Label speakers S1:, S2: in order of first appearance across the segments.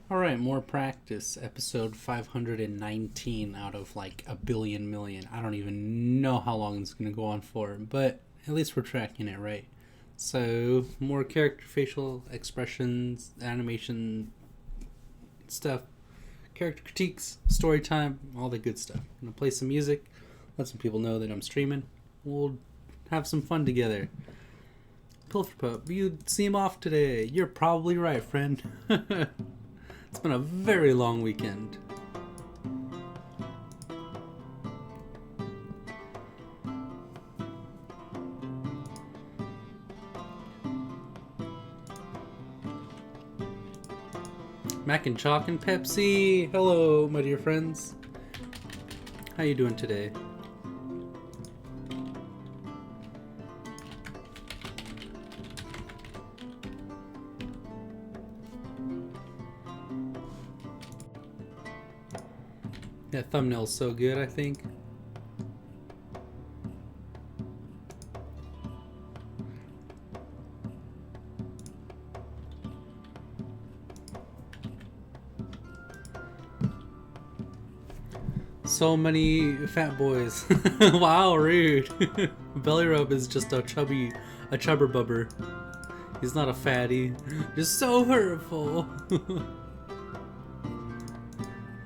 S1: Alright, more practice. Episode 519 out of like a billion million. I don't even know how long it's going to go on for, but at least we're tracking it right. So, more character facial expressions, animation stuff, character critiques, story time, all the good stuff. I'm going to play some music, let some people know that I'm streaming. We'll have some fun together. Pilferpup, you seem off today. You're probably right, friend. It's been a very long weekend. Mac and Chalk and Pepsi. Hello, my dear friends. How you doing today? That thumbnail's so good, I think. So many fat boys. Wow, rude. Belly rub is just a chubber bubber. He's not a fatty. Just so hurtful.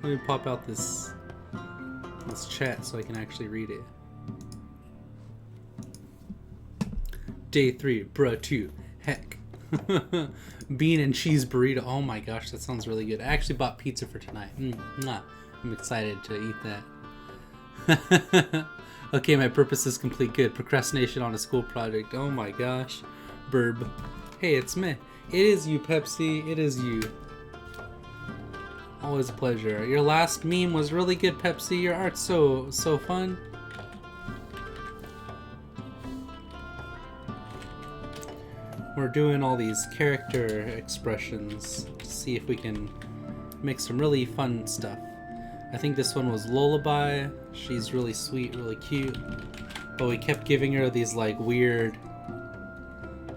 S1: Let me pop out this chat so I can actually read it. Day 3, bruh 2. Heck. Bean and cheese burrito. Oh my gosh, that sounds really good. I actually bought pizza for tonight. I'm excited to eat that. Okay, my purpose is complete. Good. Procrastination on a school project. Oh my gosh. Burb. Hey, it's me. It is you, Pepsi. It is you. Always a pleasure. Your last meme was really good, Pepsi. Your art's so fun. We're doing all these character expressions to see if we can make some really fun stuff. I think this one was Lullaby. She's really sweet, really cute. But we kept giving her these like weird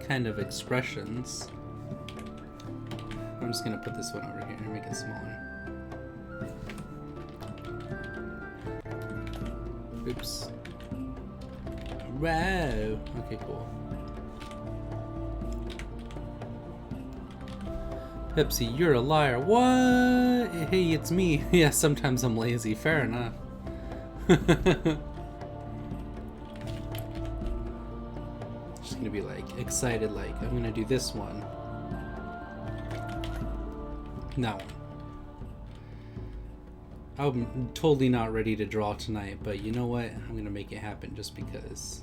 S1: kind of expressions. I'm just gonna put this one over here and make it smaller. Oops. Wow. Okay, cool. Pepsi, you're a liar. What? Hey, it's me. Yeah, sometimes I'm lazy. Fair enough. Just gonna be like excited, like I'm gonna do this one. That one. I'm totally not ready to draw tonight, but you know what? I'm gonna make it happen just because.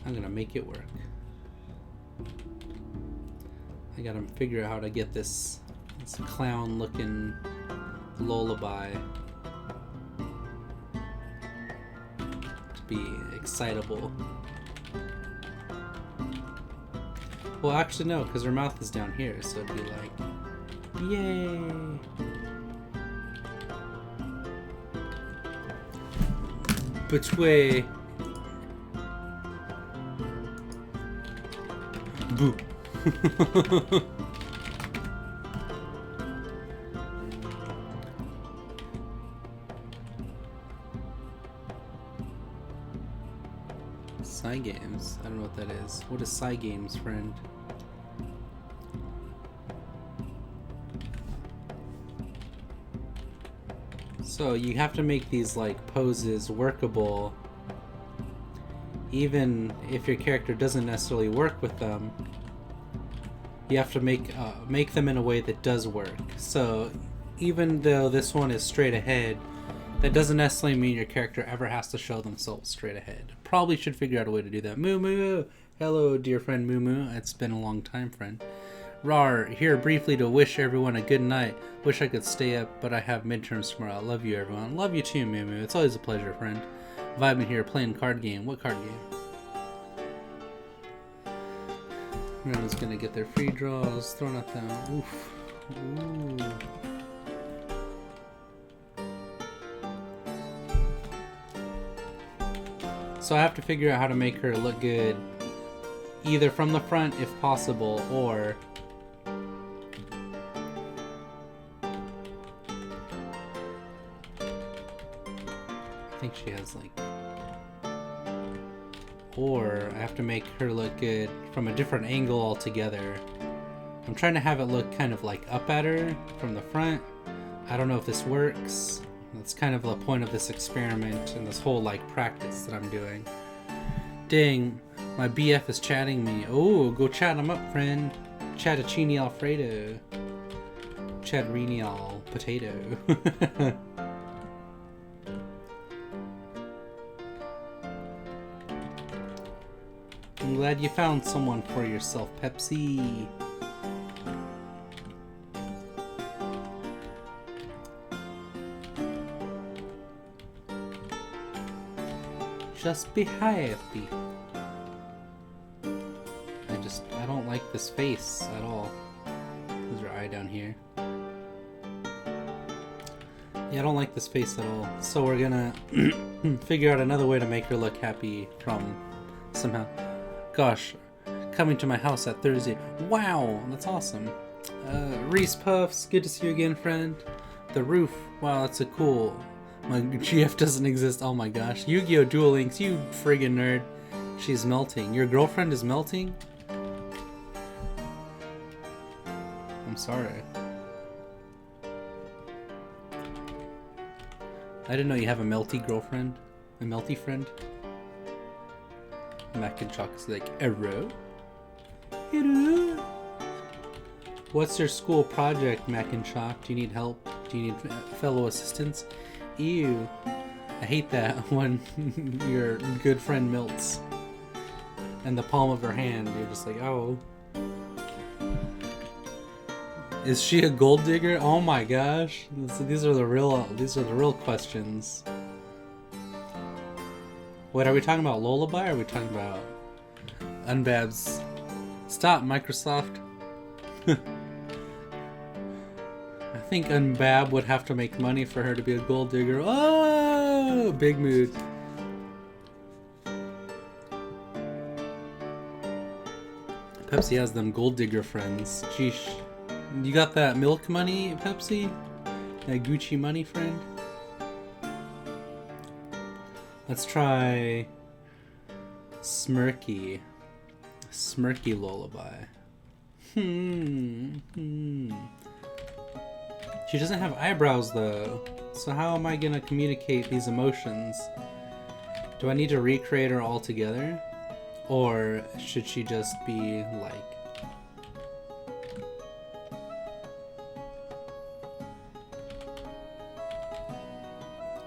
S1: I'm gonna make it work. I gotta figure out how to get this clown looking lullaby to be excitable. Well, actually no, because her mouth is down here, so it'd be like, yay! Which way? Boo. Psy games? I don't know what that is. What is Psy games, friend? So you have to make these like poses workable even if your character doesn't necessarily work with them. You have to make them in a way that does work. So even though this one is straight ahead, that doesn't necessarily mean your character ever has to show themselves straight ahead. Probably should figure out a way to do that. Moo Moo! Hello, dear friend Moo Moo. It's been a long time, friend. Rar, here briefly to wish everyone a good night. Wish I could stay up, but I have midterms tomorrow. Love you, everyone. Love you too, Moo Moo. It's always a pleasure, friend. Vibing here, playing card game. What card game? Everyone's gonna get their free draws thrown at them. Oof. Ooh. So I have to figure out how to make her look good, either from the front if possible, or think she has like... Or I have to make her look good from a different angle altogether. I'm trying to have it look kind of like up at her from the front. I don't know if this works. That's kind of the point of this experiment and this whole like practice that I'm doing. Dang, my BF is chatting me. Oh, go chat him up, friend. Chattuccini Alfredo. Chatterini al potato. I'm glad you found someone for yourself, Pepsi. Just be happy. I don't like this face at all. There's her eye down here. Yeah, I don't like this face at all. So we're gonna figure out another way to make her look happy from somehow. Gosh, coming to my house at Thursday. Wow, that's awesome. Reese Puffs, good to see you again, friend. The roof, wow, that's a cool. My GF doesn't exist, oh my gosh. Yu-Gi-Oh! Duel Links, you friggin' nerd. She's melting. Your girlfriend is melting? I'm sorry. I didn't know you have a melty girlfriend. A melty friend. Mac and Chalk is like, hello? Hello? What's your school project, Mac and Chalk? Do you need help? Do you need fellow assistance? Ew. I hate that when your good friend melts. In the palm of her hand, you're just like, oh. Is she a gold digger? Oh my gosh. These are the real questions. Wait, are we talking about Lullaby or are we talking about Unbab's? Stop, Microsoft. I think Unbab would have to make money for her to be a gold digger. Oh, big mood. Pepsi has them gold digger friends. Sheesh. You got that milk money, Pepsi? That Gucci money, friend? Let's try Smirky. Smirky Lullaby. She doesn't have eyebrows though. So how am I gonna communicate these emotions? Do I need to recreate her altogether? Or should she just be like...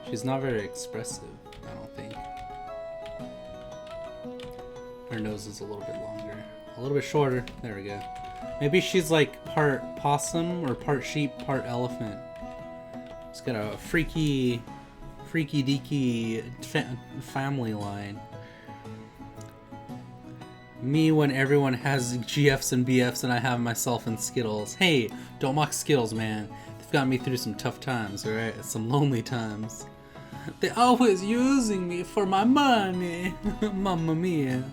S1: She's not very expressive, I don't think. Her nose is a little bit longer. A little bit shorter. There we go. Maybe she's like part possum or part sheep, part elephant. She's got a freaky deaky family line. Me when everyone has GFs and BFs and I have myself and Skittles. Hey, don't mock Skittles, man. They've got me through some tough times, alright? Some lonely times. They're always using me for my money. Mamma mia.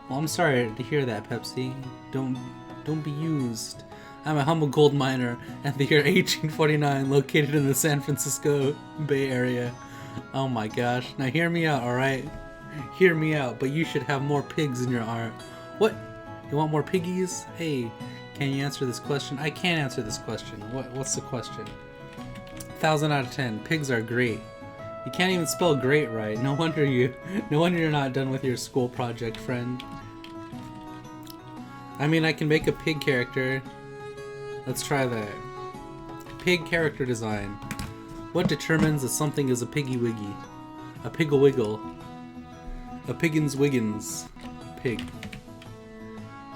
S1: Well, I'm sorry to hear that, Pepsi. Don't be used. I'm a humble gold miner at the year 1849, located in the San Francisco Bay Area. Oh my gosh. Now hear me out, alright? Hear me out, but you should have more pigs in your art. What? You want more piggies? Hey, can you answer this question? I can't answer this question. What's the question? 1,000 out of 10. Pigs are great. You can't even spell great right. No wonder you're not done with your school project, friend. I mean, I can make a pig character. Let's try that. Pig character design. What determines if something is a piggy wiggy? A piggle wiggle. A piggins wiggins. Pig.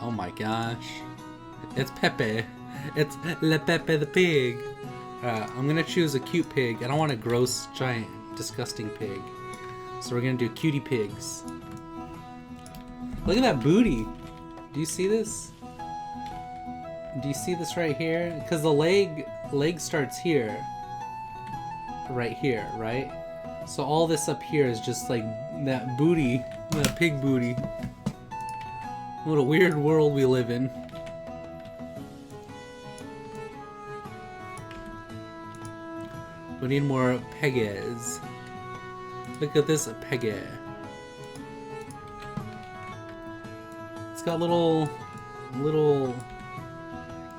S1: Oh my gosh. It's Pepe. It's Le Pepe the pig. I'm gonna choose a cute pig. I don't want a gross, giant, disgusting pig. So we're gonna do cutie pigs. Look at that booty. Do you see this? Do you see this right here? Because the leg starts here. Right here, right? So all this up here is just like that booty, that pig booty. What a weird world we live in. We need more pegs. Look at this Peggy. It's got little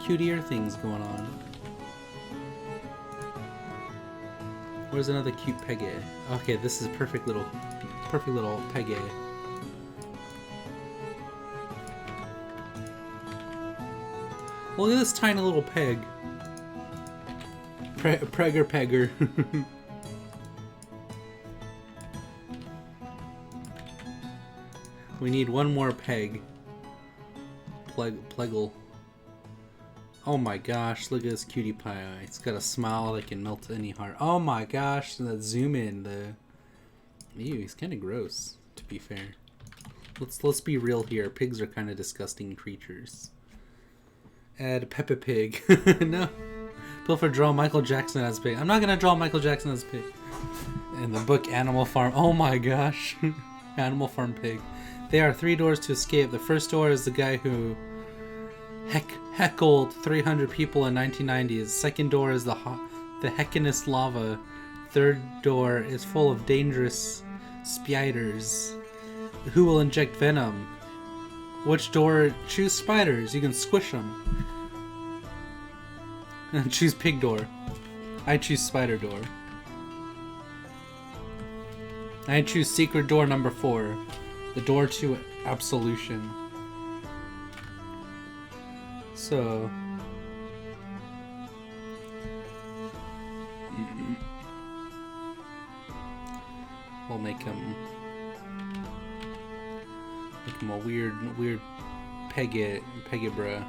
S1: cute ear things going on. Where's another cute Peggy? Okay, this is perfect little Peggy. Look at this tiny little peg. Pegger. We need one more peg. Pleggle. Oh my gosh, look at this cutie pie. It's got a smile that can melt any heart. Oh my gosh, that zoom in. Ew, he's kind of gross, to be fair. Let's be real here. Pigs are kind of disgusting creatures. Add Peppa Pig. No. Pilfer, draw Michael Jackson as pig. I'm not gonna draw Michael Jackson as pig. In the book Animal Farm. Oh my gosh. Animal Farm pig. There are 3 doors to escape. The first door is the guy who heckled 300 people in 1990s. Second door is the heckinest lava. Third door is full of dangerous spiders. Who will inject venom? Which door? Choose spiders. You can squish them. Choose pig door. I choose spider door. I choose secret door number 4. The door to absolution. So... we'll make him a weird Peggy bruh.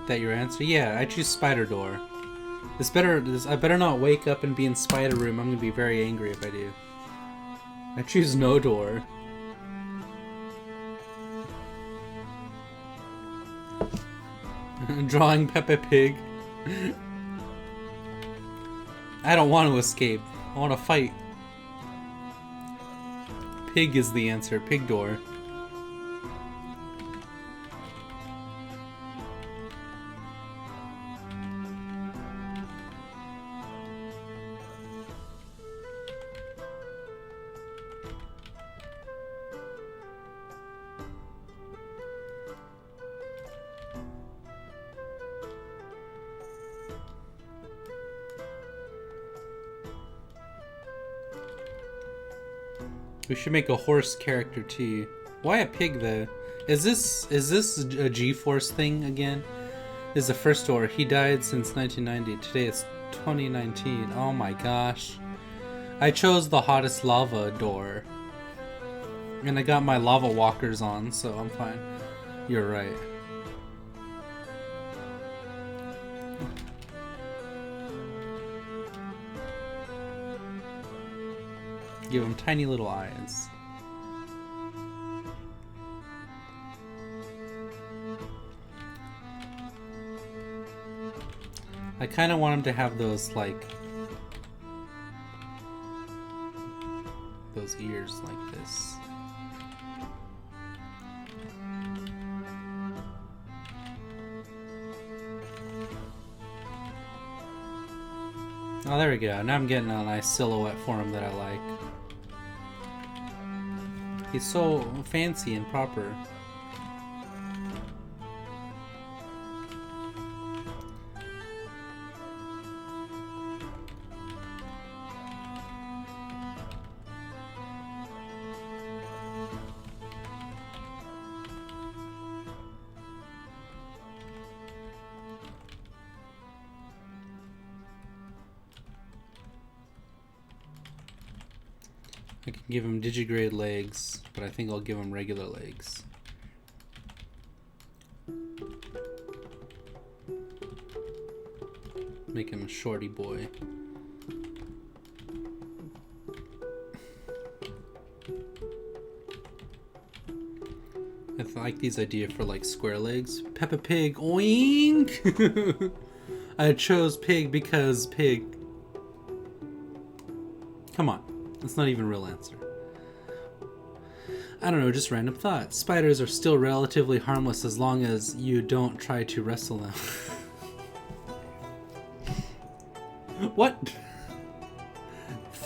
S1: That your answer? Yeah, I choose spider door. I better not wake up and be in spider room. I'm gonna be very angry if I do. I choose no door. Drawing Peppa Pig. I don't want to escape. I want to fight. Pig is the answer. Pig door. We should make a horse character too. Why a pig though? Is this a G-Force thing again? This is the first door. He died since 1990. Today it's 2019. Oh my gosh. I chose the hottest lava door. And I got my lava walkers on, so I'm fine. You're right. Give him tiny little eyes. I kind of want him to have those, like, those ears like this. Oh, there we go. Now I'm getting a nice silhouette for him that I like. He's so fancy and proper. I can give him digigrade legs, but I think I'll give him regular legs. Make him a shorty boy. I like these ideas for like square legs. Peppa Pig, oink! I chose pig because pig. Come on. That's not even a real answer. I don't know, just random thought. Spiders are still relatively harmless as long as you don't try to wrestle them. What?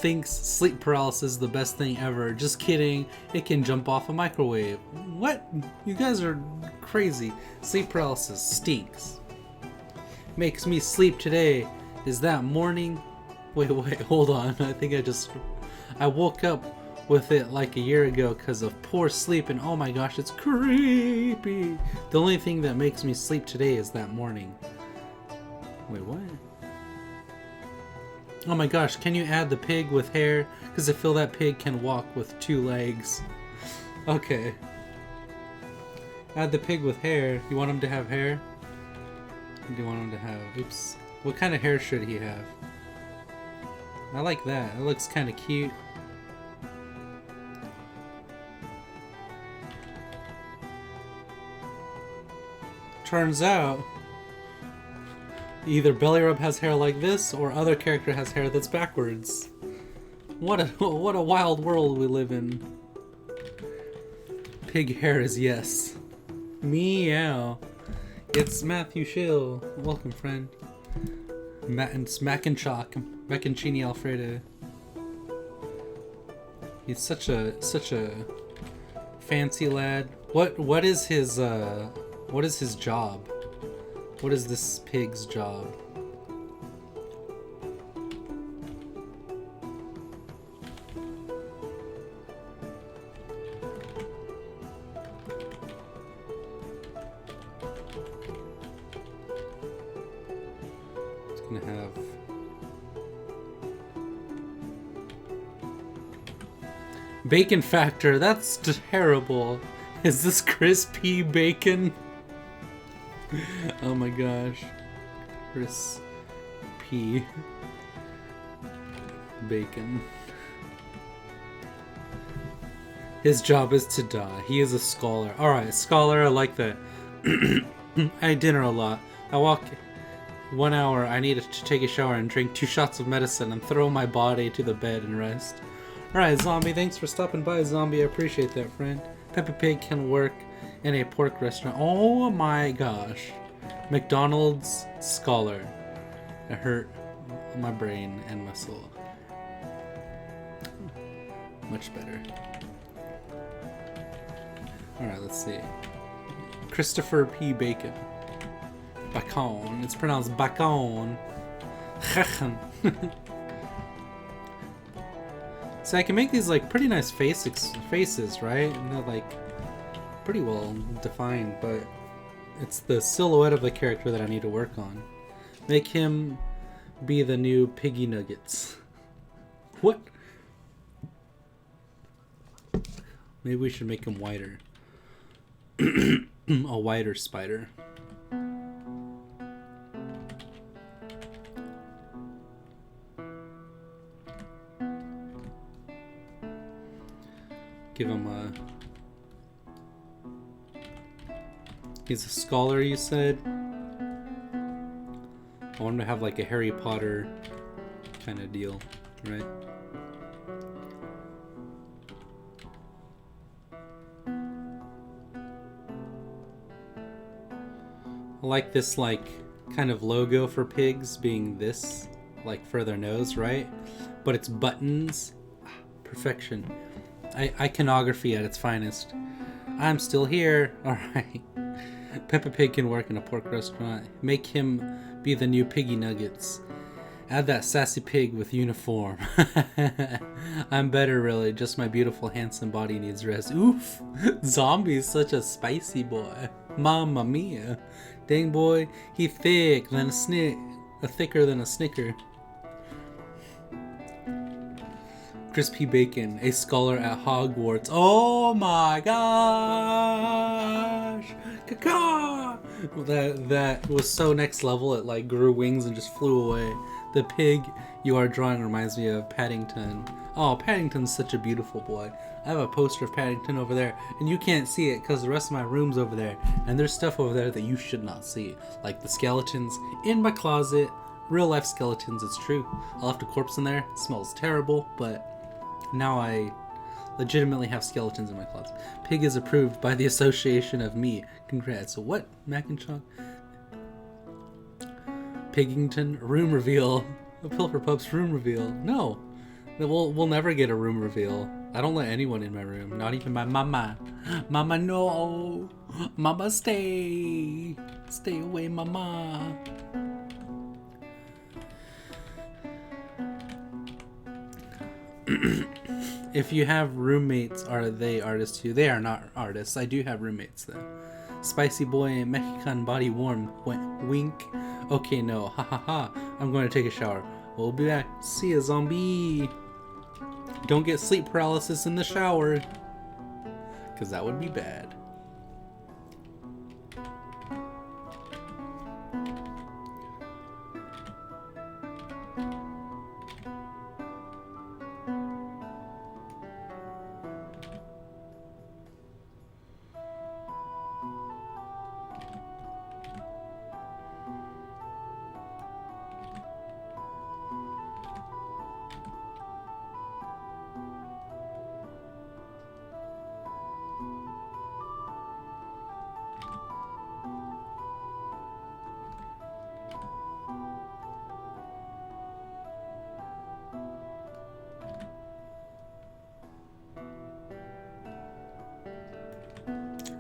S1: thinks sleep paralysis is the best thing ever. Just kidding. It can jump off a microwave. What? You guys are crazy. Sleep paralysis stinks. Makes me sleep today. Is that morning? Wait, hold on. I think I woke up with it like a year ago because of poor sleep, and oh my gosh, it's creepy. The only thing that makes me sleep today is that morning. Wait, what? Oh my gosh, can you add the pig with hair? Because I feel that pig can walk with 2 legs. Okay. Add the pig with hair. You want him to have hair? Or do you want him to have... Oops. What kind of hair should he have? I like that. It looks kind of cute. Turns out, either Belly Rub has hair like this, or other character has hair that's backwards. What a wild world we live in. Pig hair is yes. Meow. It's Matthew Schill. Welcome, friend. It's Mac and Chalk. Macchincini Alfredo. He's such a fancy lad. What is his job? What is this pig's job? It's gonna have bacon factor. That's terrible. Is this crispy bacon? Oh my gosh. Crispy bacon. His job is to die. He is a scholar. Alright, scholar, I like that. I eat dinner a lot. I walk 1 hour. I need to take a shower and drink 2 shots of medicine and throw my body to the bed and rest. Alright, Zombie, thanks for stopping by, Zombie. I appreciate that, friend. Peppa Pig can work in a pork restaurant. Oh my gosh. McDonald's scholar. It hurt my brain and my soul. Much better. Alright, let's see. Christopher P. Bacon. Bacon. It's pronounced bacon. So I can make these like pretty nice faces, right? And they're like pretty well defined, but it's the silhouette of the character that I need to work on. Make him be the new Piggy Nuggets. What? Maybe we should make him whiter. A whiter spider. Give him a... He's a scholar, you said? I want him to have like a Harry Potter kind of deal, right? I like this like kind of logo for pigs being this, like for their nose, right? But it's buttons. Perfection. Iconography at its finest. I'm still here. Alright. Peppa Pig can work in a pork restaurant. Make him be the new Piggy Nuggets. Add that sassy pig with uniform. I'm better, really. Just my beautiful, handsome body needs rest. Oof! Zombie's such a spicy boy. Mamma mia. Dang boy, he thick than a snick. Thicker than a snicker. Crispy Bacon, a scholar at Hogwarts. Oh my gosh! Caca! That was so next level, it like grew wings and just flew away. The pig you are drawing reminds me of Paddington. Oh, Paddington's such a beautiful boy. I have a poster of Paddington over there, and you can't see it because the rest of my room's over there. And there's stuff over there that you should not see. Like the skeletons in my closet. Real life skeletons, it's true. I left a corpse in there. It smells terrible, but now I legitimately have skeletons in my closet. Pig is approved by the Association of Me. Congrats. So what? Mac and Chalk? Pigington room reveal. Pilferpup's room reveal. No. We'll never get a room reveal. I don't let anyone in my room, not even my mama. Mama, no. Mama, stay. Stay away, mama. If you have roommates, are they artists too? They are not artists. I do have roommates though. Spicy boy, Mexican body warm. Wink. Okay, no. Ha ha ha. I'm going to take a shower. We'll be back. See ya, zombie. Don't get sleep paralysis in the shower, because that would be bad.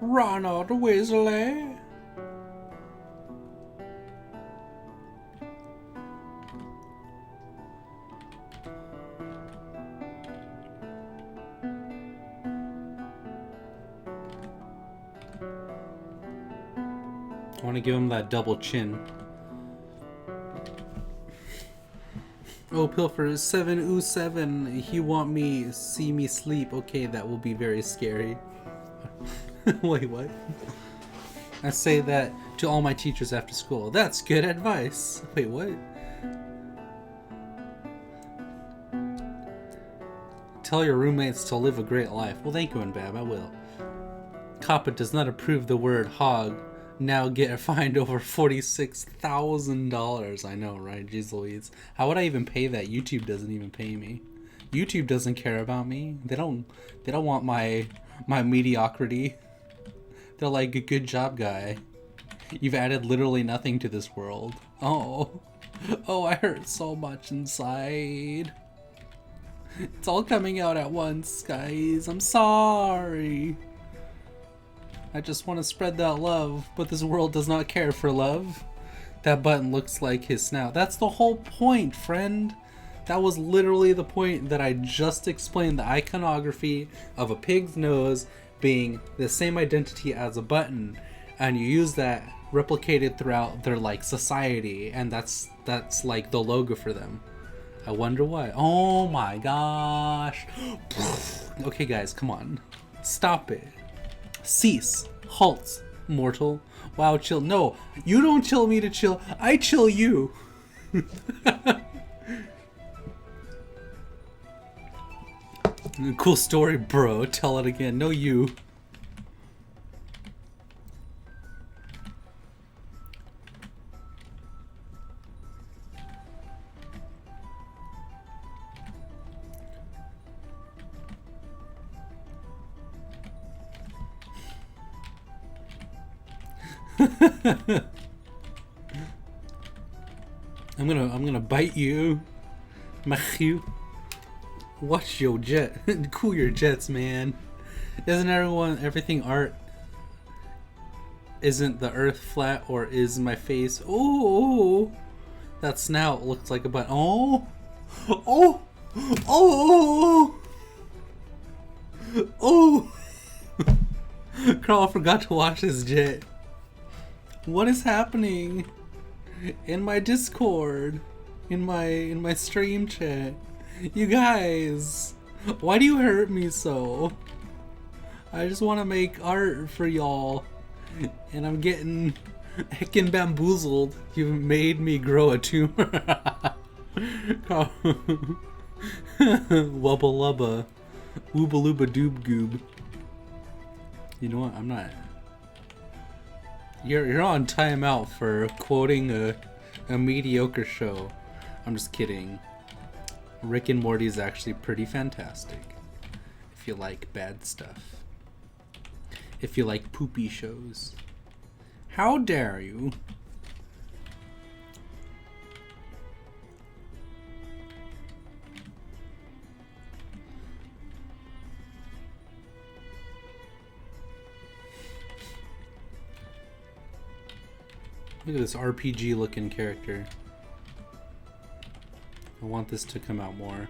S1: Ronald Weasley. I want to give him that double chin. Oh, Pilfer, 707. He want me, see me sleep. Okay, that will be very scary. Wait, what? I say that to all my teachers after school. That's good advice. Wait, what? Tell your roommates to live a great life. Well, thank you, Bab. I will. Kappa does not approve the word hog. Now get fined over $46,000. I know, right? Jeez Louise. How would I even pay that? YouTube doesn't even pay me. YouTube doesn't care about me. They don't want my mediocrity. They're like, a good job, guy. You've added literally nothing to this world. Oh, I hurt so much inside. It's all coming out at once, guys. I'm sorry. I just want to spread that love, but this world does not care for love. That button looks like his snout. That's the whole point, friend. That was literally the point that I just explained. The iconography of a pig's nose being the same identity as a button, and you use that replicated throughout their like society, and that's like the logo for them. I wonder why. Oh my gosh. Okay guys, come on, stop it. Cease. Halt, mortal. Wow, chill. No, you don't chill me to chill. I chill you. Cool story, bro. Tell it again. No, you. I'm gonna bite you. Machu. Watch your jet. Cool your jets, man. Isn't everything art? Isn't the earth flat, or is my face? Oh, that snout looks like a butt. Oh, oh, oh, oh. Carl forgot to wash his jet. What is happening in my Discord, in my stream chat? You guys, why do you hurt me so? I just want to make art for y'all, and I'm getting heckin' bamboozled. You made me grow a tumor. Wubba lubba, wooba looba doob goob. You know what? I'm not. You're on timeout for quoting a mediocre show. I'm just kidding. Rick and Morty is actually pretty fantastic. If you like bad stuff. If you like poopy shows. How dare you? Look at this RPG looking character. I want this to come out more.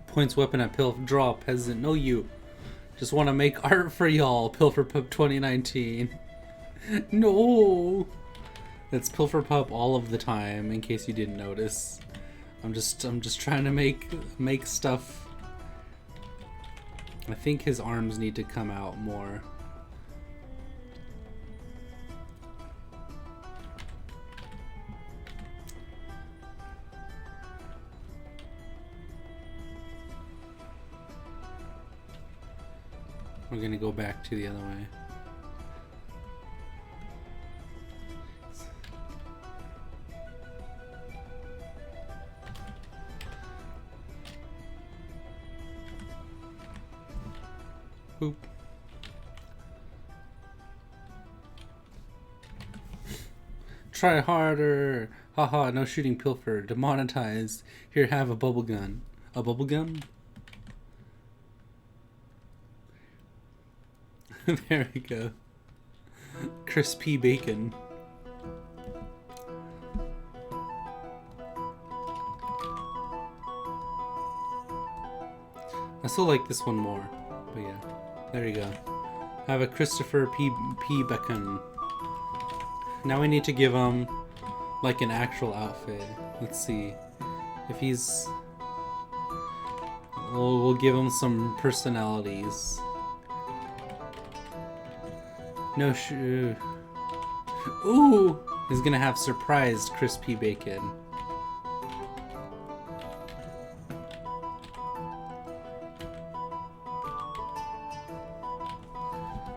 S1: Points weapon at draw peasant. No, you. Just want to make art for y'all. Pilferpup 2019. No. That's Pilferpup all of the time. In case you didn't notice, I'm just trying to make stuff. I think his arms need to come out more. We're gonna go back to the other way. Boop. Try harder. Haha, no shooting pilfer. Demonetized. Here, have a bubble gun. A bubble gun? There we go. Crispy bacon. I still like this one more, but yeah. There you go. I have a Christopher P. Bacon. Now we need to give him like an actual outfit. Let's see if he's. We'll give him some personalities. No shoe. Ooh! He's gonna have surprised crispy bacon.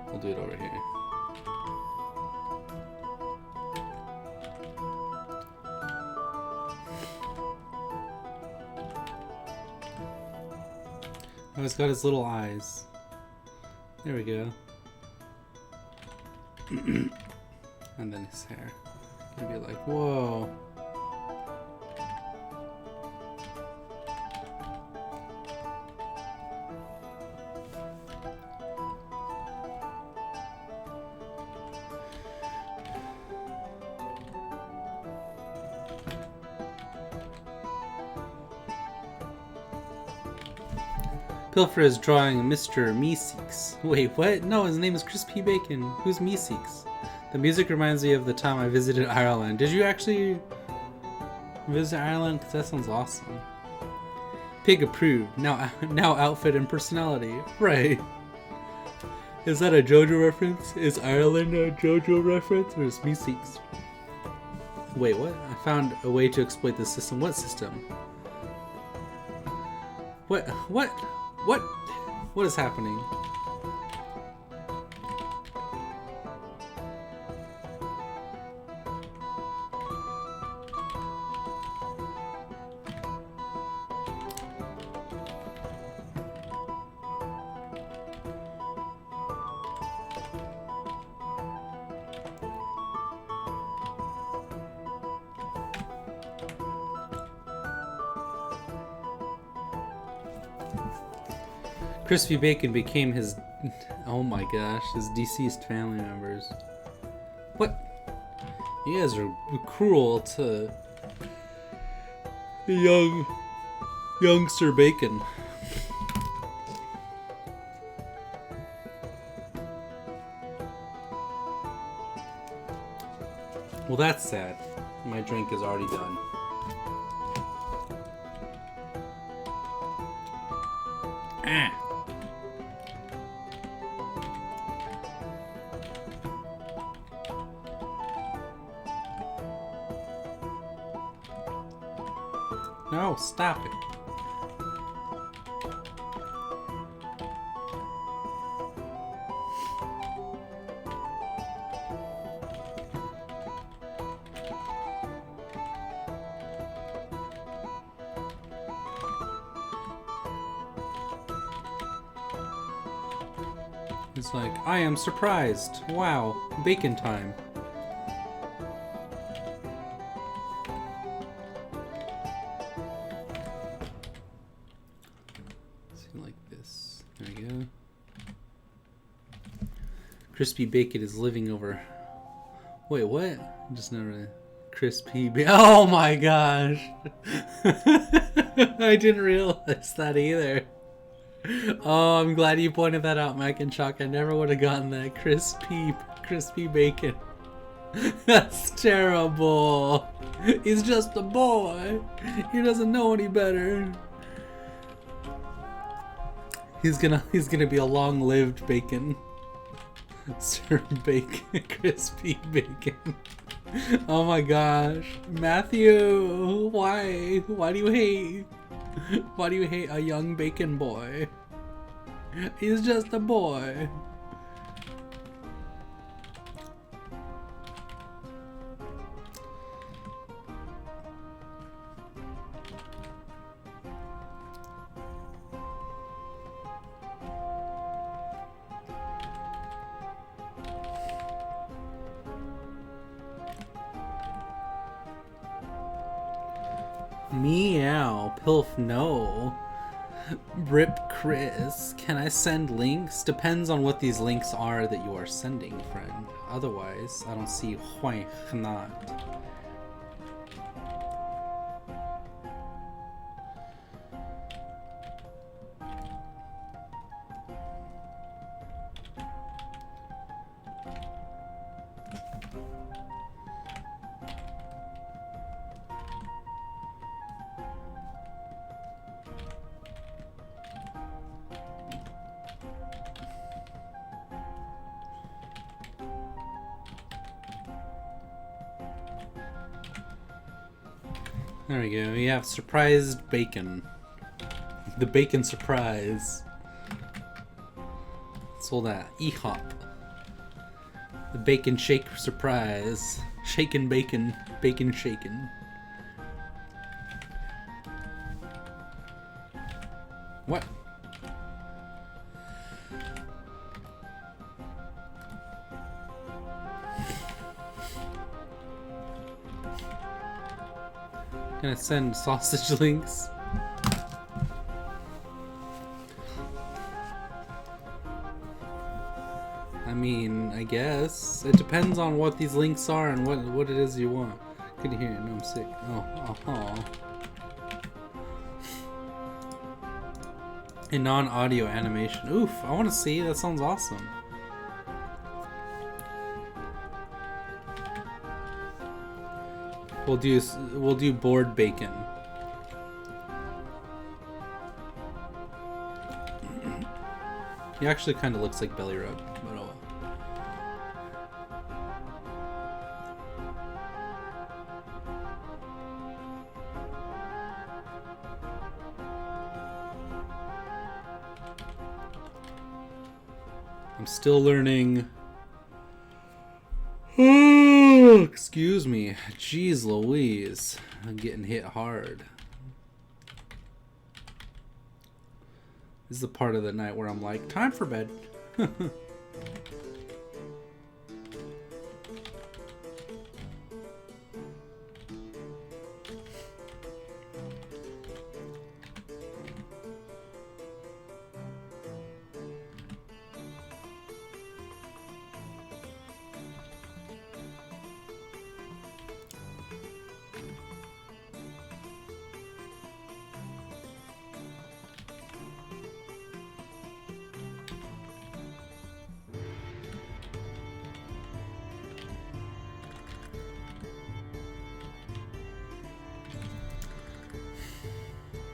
S1: We'll do it over here. Oh, he's got his little eyes. There we go. And then his hair. Gonna be like, whoa. Pilfer is drawing Mr. Meeseeks. Wait, what? No, his name is Crispy Bacon. Who's Meeseeks? The music reminds me of the time I visited Ireland. Did you actually visit Ireland? Because that sounds awesome. Pig approved. Now outfit and personality. Right. Is that a JoJo reference? Is Ireland a JoJo reference? Or is Meeseeks? Wait, what? I found a way to exploit the system. What system? What? What is happening? Crispy Bacon became his, oh my gosh, his deceased family members. What? You guys are cruel to young Sir Bacon. Well, that's sad. My drink is already done. Ah. No, stop it. It's like, I am surprised. Wow, bacon time. Crispy bacon is living over. Wait, what? Just never. Crispy bacon. Oh my gosh! I didn't realize that either. Oh, I'm glad you pointed that out, Mac and Chalk. I never would have gotten that. Crispy bacon. That's terrible. He's just a boy. He doesn't know any better. He's gonna be a long-lived bacon. Sir Bacon, crispy bacon. Oh my gosh, Matthew, why? Why do you hate? Why do you hate a young bacon boy? He's just a boy. Meow, Pilf, no. Rip Chris, can I send links? Depends on what these links are that you are sending, friend. Otherwise, I don't see why not. There we go. We have surprised bacon. The bacon surprise. Sold at E-Hop. The bacon shake surprise. Shaken bacon. Bacon shaken. What? Gonna send sausage links. I mean, I guess. It depends on what these links are and what it is you want. Good to hear it. No, I'm sick. Oh. A non-audio animation. Oof, I want to see. That sounds awesome. We'll do bored bacon. He actually kind of looks like Belly Rub, but oh well. I'm still learning. Excuse me. Jeez Louise. I'm getting hit hard. This is the part of the night where I'm like, time for bed.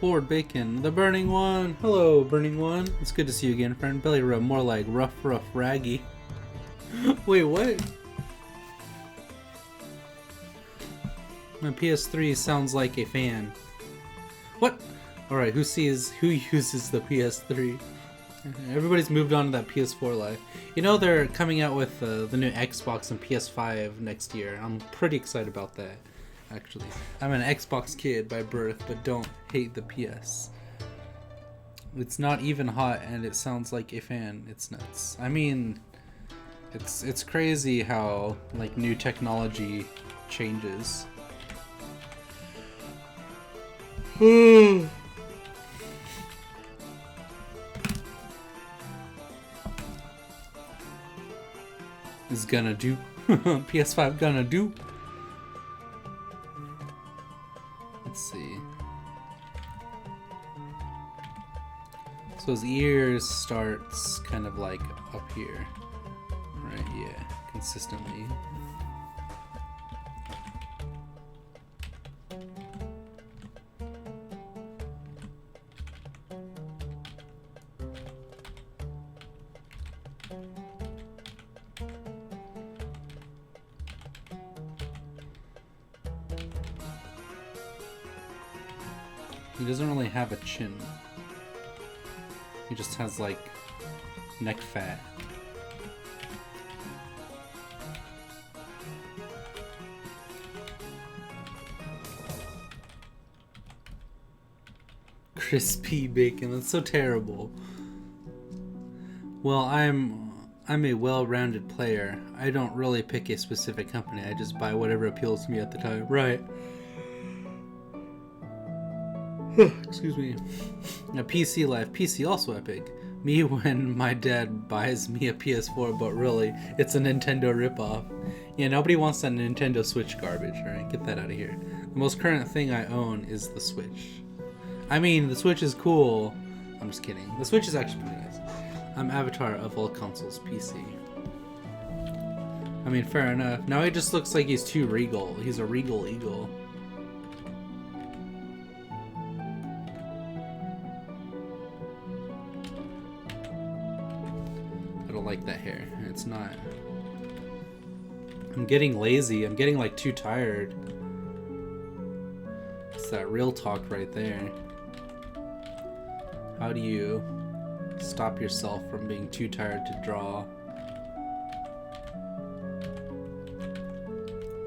S1: Bored bacon, the burning one. Hello, burning one. It's good to see you again, friend. Belly rub, more like rough, raggy. Wait, what? My PS3 sounds like a fan. What? All right, who uses the PS3? Everybody's moved on to that PS4 life. You know they're coming out with the new Xbox and PS5 next year. I'm pretty excited about that. Actually, I'm an Xbox kid by birth, but don't hate the PS. It's not even hot, and it sounds like a fan. It's nuts. I mean, it's crazy how like new technology changes. is gonna do. PS5 gonna do. Let's see. So his ears starts kind of like up here. Right, yeah, consistently. He doesn't really have a chin. He just has like neck fat. Crispy bacon, that's so terrible. Well, I'm a well-rounded player. I don't really pick a specific company. I just buy whatever appeals to me at the time. Right. Excuse me. A PC life. PC also epic. Me when my dad buys me a PS4, but really, it's a Nintendo ripoff. Yeah, nobody wants that Nintendo Switch garbage, alright? Get that out of here. The most current thing I own is the Switch. I mean, the Switch is cool. I'm just kidding. The Switch is actually pretty nice. I'm avatar of all consoles, PC. I mean, fair enough. Now he just looks like he's too regal. He's a regal eagle. Like that hair. It's not. I'm getting lazy. I'm getting like too tired. It's that real talk right there. How do you stop yourself from being too tired to draw?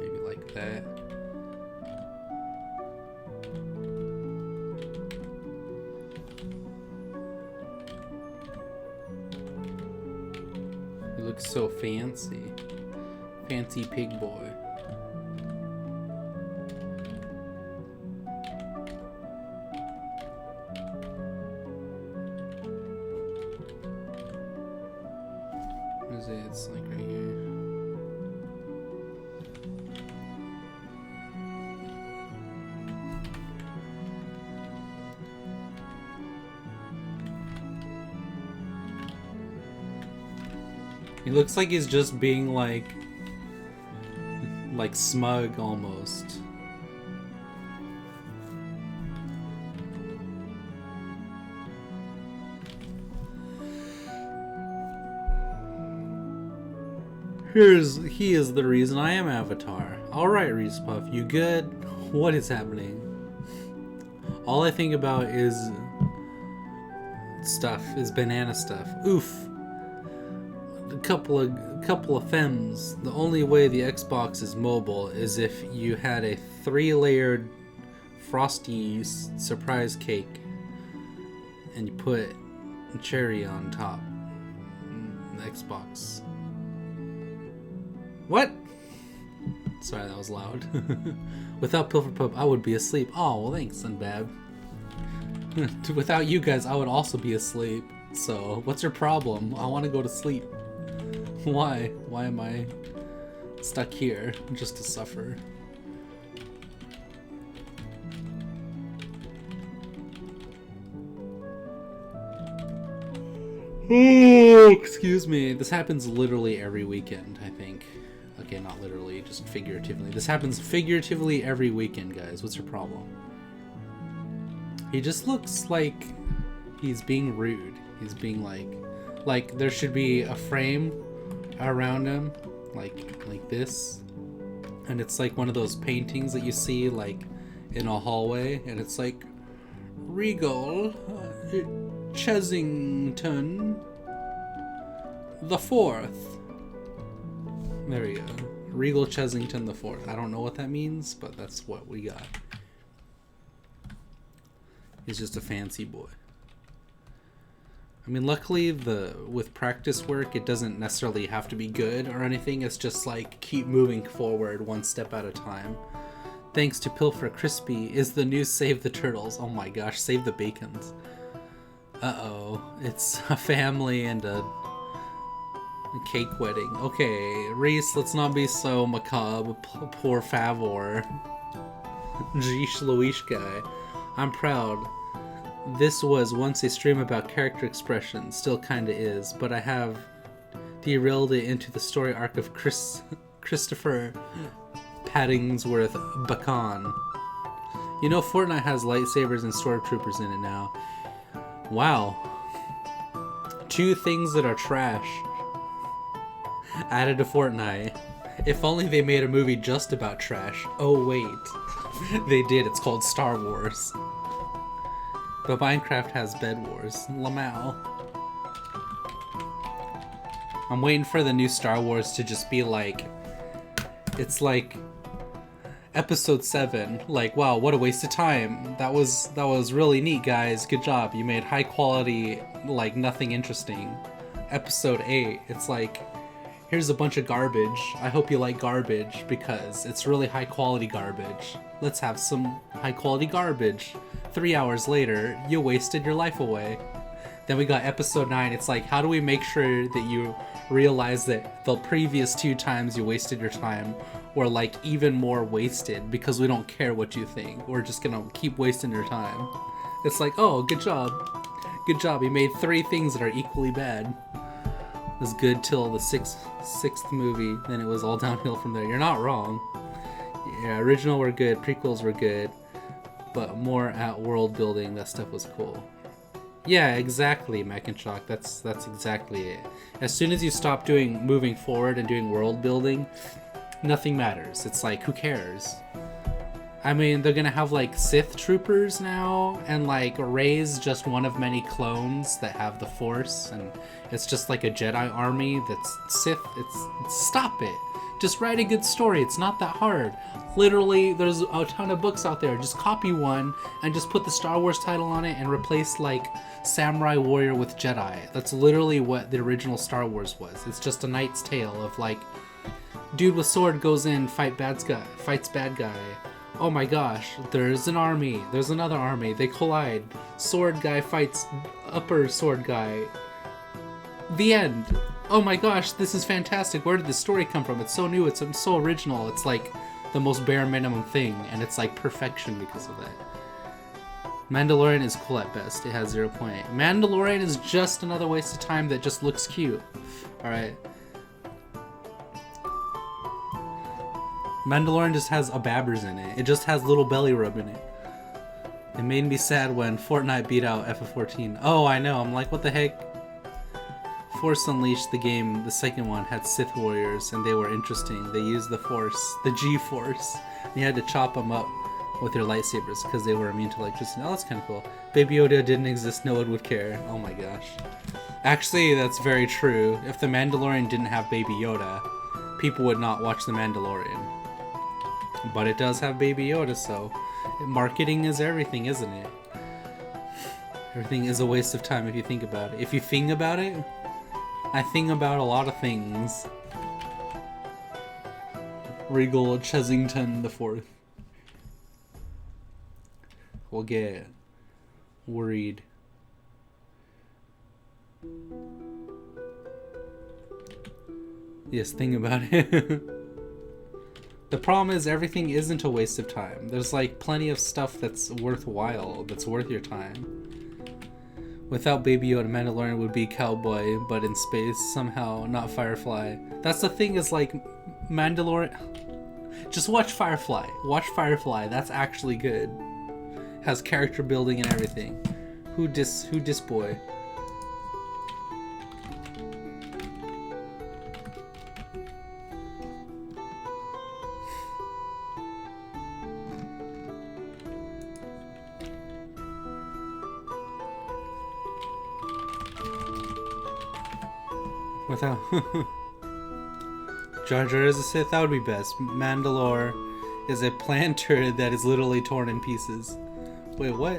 S1: Maybe like that. He looks so fancy. Fancy pig boy. What is it? It's like right here. He looks like he's just being like smug almost. He is the reason I am Avatar. Alright, Reesepuff, you good? What is happening? All I think about is banana stuff. Oof. A couple of femmes. The only way the Xbox is mobile is if you had a 3-layered frosty surprise cake and you put a cherry on top. The Xbox. What? Sorry, that was loud. Without Pilferpup, I would be asleep. Oh, well, thanks, Sunbab. Without you guys, I would also be asleep. So, what's your problem? I want to go to sleep. Why? Why am I stuck here just to suffer? Oh, excuse me. This happens literally every weekend, I think. Okay, not literally, just figuratively. This happens figuratively every weekend, guys. What's your problem? He just looks like he's being rude. He's being like there should be a frame around him, like this. And it's like one of those paintings that you see like in a hallway, and it's like Regal Chesington the Fourth. There we go. Regal Chesington the Fourth. I don't know what that means, but that's what we got. He's just a fancy boy. I mean, luckily, with practice work, it doesn't necessarily have to be good or anything. It's just like keep moving forward one step at a time. Thanks to Pilfer Crispy is the new Save the Turtles. Oh my gosh, Save the Bacons. Uh-oh. It's a family and a Cake wedding. Okay, Reese, let's not be so macabre. Poor Favor. Jeesh Louish guy. I'm proud. This was once a stream about character expression, still kinda is, but I have derailed it into the story arc of Christopher Paddingsworth Bacon. You know, Fortnite has lightsabers and stormtroopers in it now. Wow. 2 things that are trash added to Fortnite. If only they made a movie just about trash. Oh wait, they did. It's called Star Wars. But Minecraft has Bed Wars. Lamau. I'm waiting for the new Star Wars to just be like, it's like episode 7. Like, wow, what a waste of time. That was really neat, guys. Good job. You made high quality, like nothing interesting. Episode 8. It's like, here's a bunch of garbage. I hope you like garbage because it's really high quality garbage. Let's have some high quality garbage. 3 hours later, you wasted your life away. Then we got episode 9. It's like, how do we make sure that you realize that the previous 2 times you wasted your time were like even more wasted because we don't care what you think. We're just gonna keep wasting your time. It's like, oh, good job. Good job. You made 3 things that are equally bad. It was good till the sixth movie, then it was all downhill from there. You're not wrong. Yeah, original were good, prequels were good, but more at world building, that stuff was cool. Yeah, exactly, Mac and Shock. That's exactly it. As soon as you stop moving forward and doing world building, nothing matters. It's like, who cares? I mean, they're gonna have like Sith troopers now, and like Rey's just one of many clones that have the Force, and it's just like a Jedi army that's Sith. Stop it. Just write a good story. It's not that hard. Literally, there's a ton of books out there. Just copy one and just put the Star Wars title on it and replace like Samurai Warrior with Jedi. That's literally what the original Star Wars was. It's just a knight's tale of like, dude with sword goes in, fights bad guy. Oh my gosh, there's an army. There's another army. They collide. Sword guy fights upper sword guy. The end. Oh my gosh, this is fantastic. Where did this story come from? It's so new. It's so original. It's like the most bare minimum thing, and it's like perfection because of that. Mandalorian is cool at best. It has 0 point. Mandalorian is just another waste of time that just looks cute. Alright. Mandalorian just has a babbers in it. It just has little belly rub in it. It made me sad when Fortnite beat out FF14. Oh, I know. I'm like, what the heck? Force Unleashed, the game, the second one, had Sith warriors, and they were interesting. They used the Force, the G-Force. You had to chop them up with your lightsabers because they were immune to electricity. Oh, that's kind of cool. Baby Yoda didn't exist, no one would care. Oh my gosh. Actually, that's very true. If The Mandalorian didn't have Baby Yoda, people would not watch The Mandalorian. But it does have Baby Yoda, so marketing is everything, isn't it? Everything is a waste of time if you think about it. If you think about it, I think about a lot of things. Regal Chesington IV will get worried. Yes, think about it. The problem is everything isn't a waste of time. There's like plenty of stuff that's worthwhile, that's worth your time. Without Baby Yoda, Mandalorian would be cowboy, but in space, somehow, not Firefly. That's the thing, is like, Mandalorian... Just watch Firefly. Watch Firefly, that's actually good. Has character building and everything. Who dis boy? Without Jar Jar is a Sith, that would be best. Mandalore is a planter that is literally torn in pieces. Wait, what?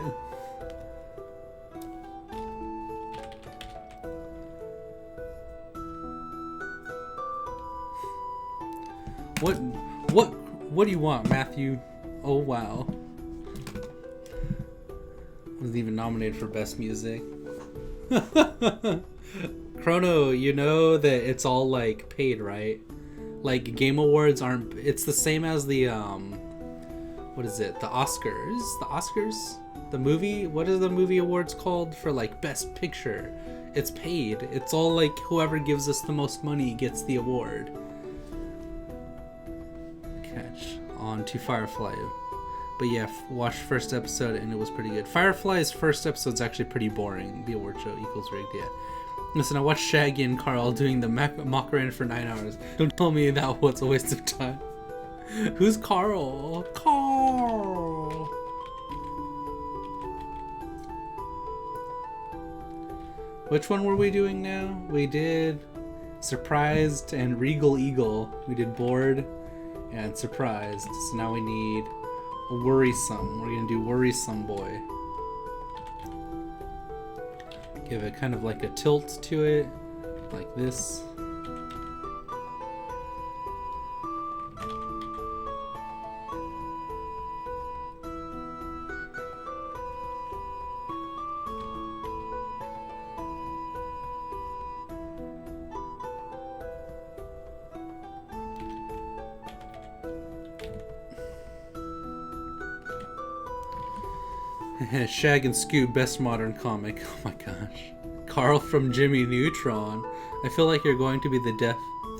S1: What do you want, Matthew? Oh wow. Wasn't even nominated for best music. Chrono, you know that it's all like paid, right? Like Game Awards aren't. It's the same as the what is it? The Oscars. The Oscars. The movie. What are the movie awards called for like Best Picture? It's paid. It's all like whoever gives us the most money gets the award. Catch on to Firefly. But yeah, watched first episode and it was pretty good. Firefly's first episode's actually pretty boring. The award show equals rigged, yeah. Listen, I watched Shaggy and Carl doing the Macarena for 9 hours. Don't tell me that was a waste of time. Who's Carl? Carl! Which one were we doing now? We did Surprised and Regal Eagle. We did Bored and Surprised. So now we need a Worrisome. We're gonna do Worrisome Boy. Give it kind of like a tilt to it, like this. Shag and Scoob, best modern comic. Oh my gosh. Carl from Jimmy Neutron. I feel like you're going to be the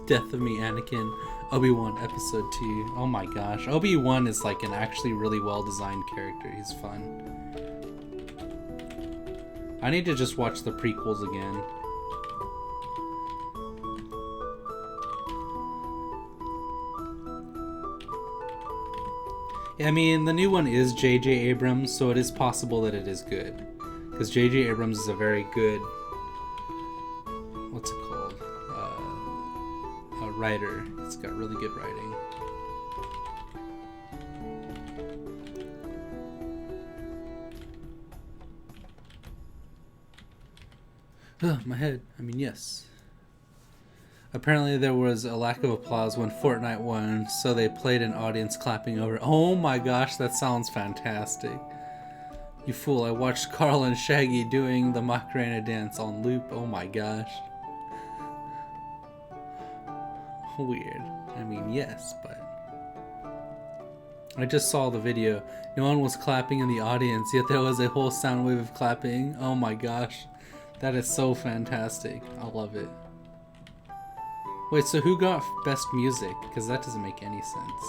S1: death of me, Anakin. Obi-Wan episode 2. Oh my gosh. Obi-Wan is like an actually really well designed character. He's fun. I need to just watch the prequels again. I mean, the new one is J.J. Abrams, so it is possible that it is good. Because J.J. Abrams is a very good... What's it called? A writer. It's got really good writing. Ugh, my head. I mean, yes. Apparently there was a lack of applause when Fortnite won, so they played an audience clapping over. Oh my gosh, that sounds fantastic. You fool, I watched Carl and Shaggy doing the Macarena dance on loop. Oh my gosh. Weird. I mean, yes, but... I just saw the video. No one was clapping in the audience, yet there was a whole sound wave of clapping. Oh my gosh. That is so fantastic. I love it. Wait, so who got best music? Because that doesn't make any sense.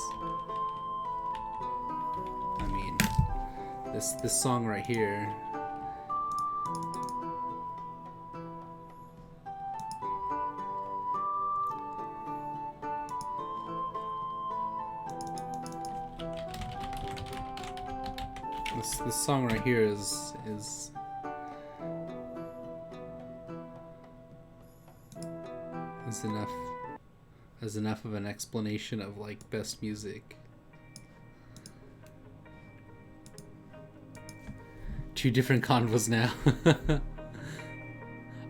S1: I mean, this song right here. This song right here is enough of an explanation of like best music. Two different convos now.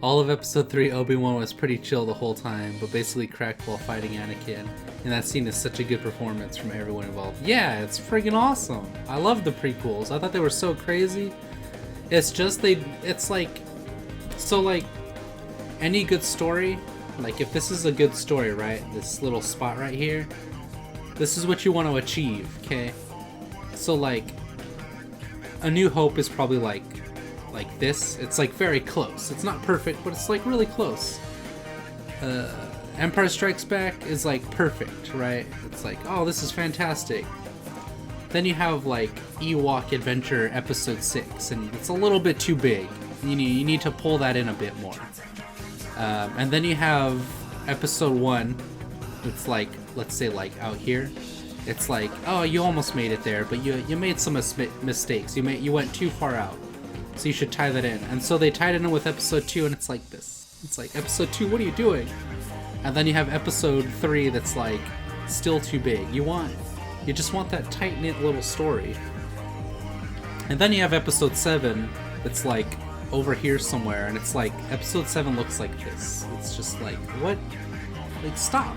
S1: All of episode 3, Obi-Wan was pretty chill the whole time, but basically cracked while fighting Anakin. And that scene is such a good performance from everyone involved. Yeah, it's friggin' awesome. I love the prequels. I thought they were so crazy. It's just it's like, so like any good story, like if this is a good story, right? This little spot right here, this is what you want to achieve, okay? So like A New Hope is probably like this. It's like very close. It's not perfect, but it's like really close. Empire Strikes Back is like perfect, right? It's like, oh, this is fantastic. Then you have like Ewok Adventure Episode 6, and it's a little bit too big. You need to pull that in a bit more. And then you have Episode 1. It's like, let's say like out here. It's like, oh, you almost made it there, but you made some mistakes. You went too far out. So you should tie that in. And so they tied it in with Episode 2, and it's like this. It's like, Episode 2, what are you doing? And then you have Episode 3 that's like still too big. You just want that tight-knit little story. And then you have Episode 7 that's like over here somewhere, and it's like Episode 7 looks like this. It's just like, what? Like, stop.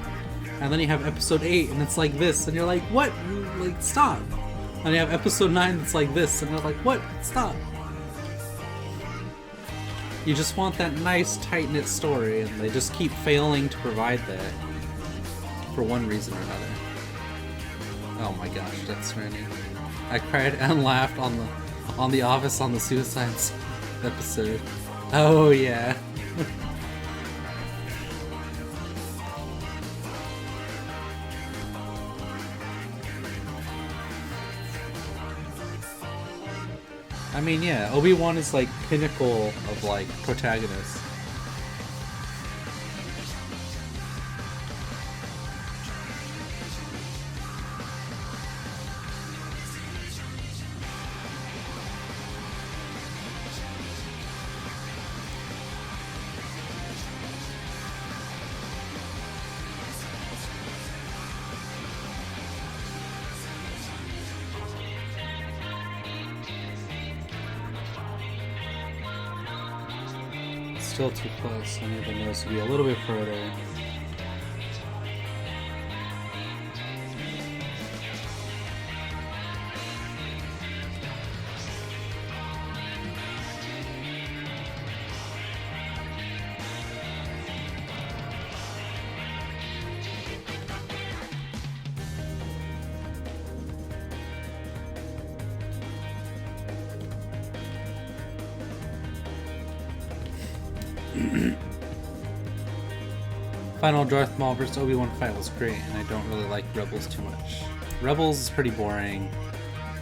S1: And then you have Episode 8 and it's like this, and you're like, what? Like, stop. And you have Episode 9 that's like this, and you're like, what? Stop. You just want that nice, tight-knit story, and they just keep failing to provide that for one reason or another. Oh my gosh, that's funny. I cried and laughed on the Office on the Suicides episode. Oh yeah. I mean, yeah, Obi-Wan is like pinnacle of like protagonists. Still too close. I need the nose to be a little bit further. Final Darth Maul vs. Obi-Wan fight was great, and I don't really like Rebels too much. Rebels is pretty boring.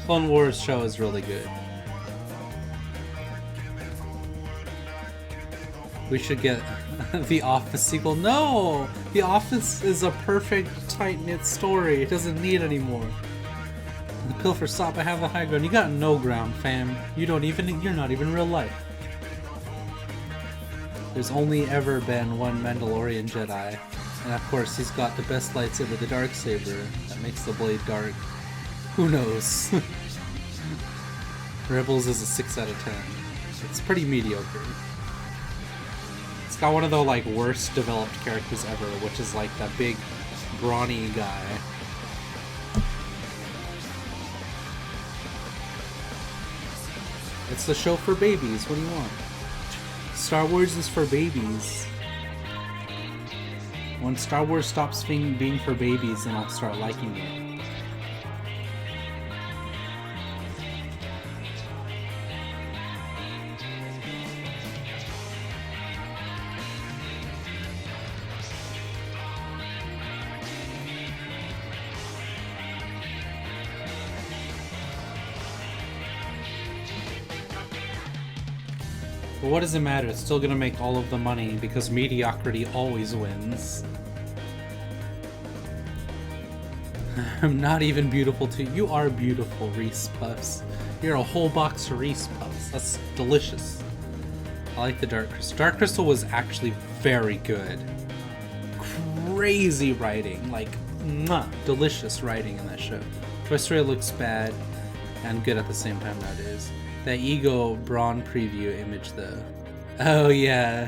S1: Clone Wars show is really good. We should get The Office sequel. No! The Office is a perfect, tight-knit story. It doesn't need any more. The Pilferpup, I have the high ground. You got no ground, fam. You're not even real life. There's only ever been one Mandalorian Jedi, and of course he's got the best lightsaber, the Darksaber, that makes the blade dark. Who knows? Rebels is a 6 out of 10. It's pretty mediocre. It's got one of the like worst developed characters ever, which is like that big, brawny guy. It's the show for babies, what do you want? Star Wars is for babies. When Star Wars stops being for babies, then I'll start liking it. But what does it matter? It's still gonna make all of the money because mediocrity always wins. I'm not even beautiful to you. You are beautiful, Reese Puffs. You're a whole box of Reese Puffs. That's delicious. I like the Dark Crystal. Dark Crystal was actually very good. Crazy writing. Like, delicious writing in that show. Toy Story looks bad and good at the same time nowadays. That Ego Braun preview image though. Oh yeah.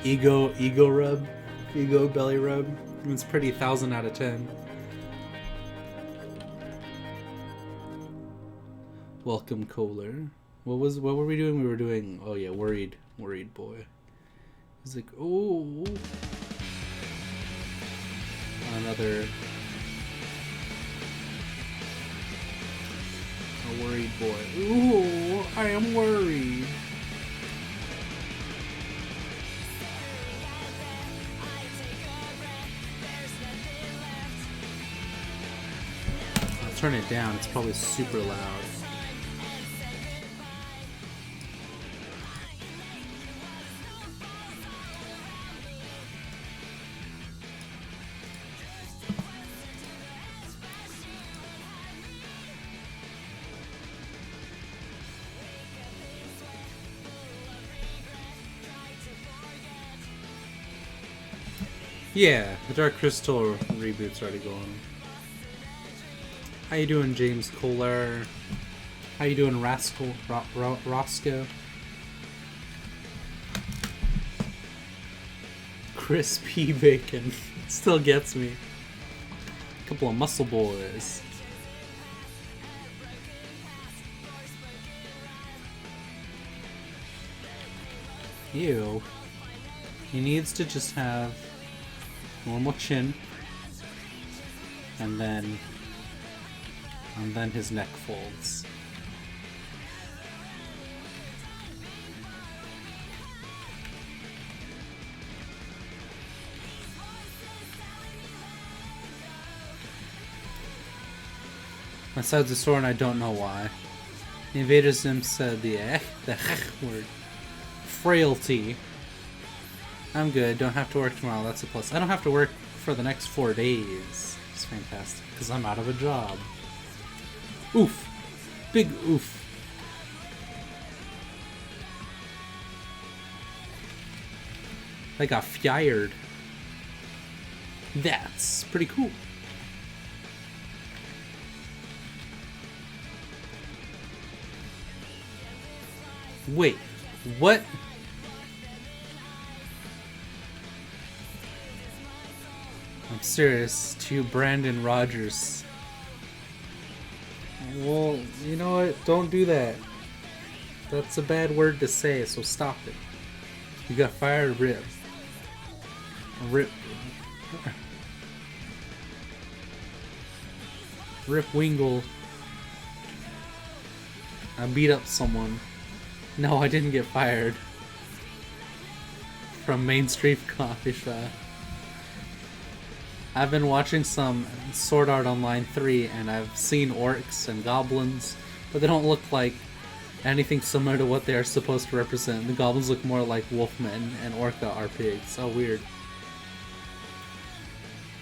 S1: Ego rub. Ego belly rub. It's pretty 1,000 out of 10. Welcome Kohler. What were we doing? We were doing, oh yeah, worried boy. He's like, oh. Another a worried boy. Ooh, I am worried. I'll turn it down. It's probably super loud. Yeah, the Dark Crystal reboot's already going. How you doing, James Kohler? How you doing, Rascal? Roscoe? Crispy bacon. Still gets me. Couple of muscle boys. Ew. He needs to just have normal chin, and then his neck folds. My side's a sore and I don't know why. The Invader Zim said the word. Frailty. I'm good, don't have to work tomorrow, that's a plus. I don't have to work for the next 4 days. It's fantastic, because I'm out of a job. Oof. Big oof. I got fired. That's pretty cool. Wait, what? I'm serious. To Brandon Rogers. Well, you know what? Don't do that. That's a bad word to say, so stop it. You got fired, Rip. Rip. Rip Wingle. I beat up someone. No, I didn't get fired. From Main Street Coffee Shop. I've been watching some Sword Art Online 3 and I've seen orcs and goblins, but they don't look like anything similar to what they are supposed to represent. The goblins look more like wolfmen and orca are pigs. Oh, weird.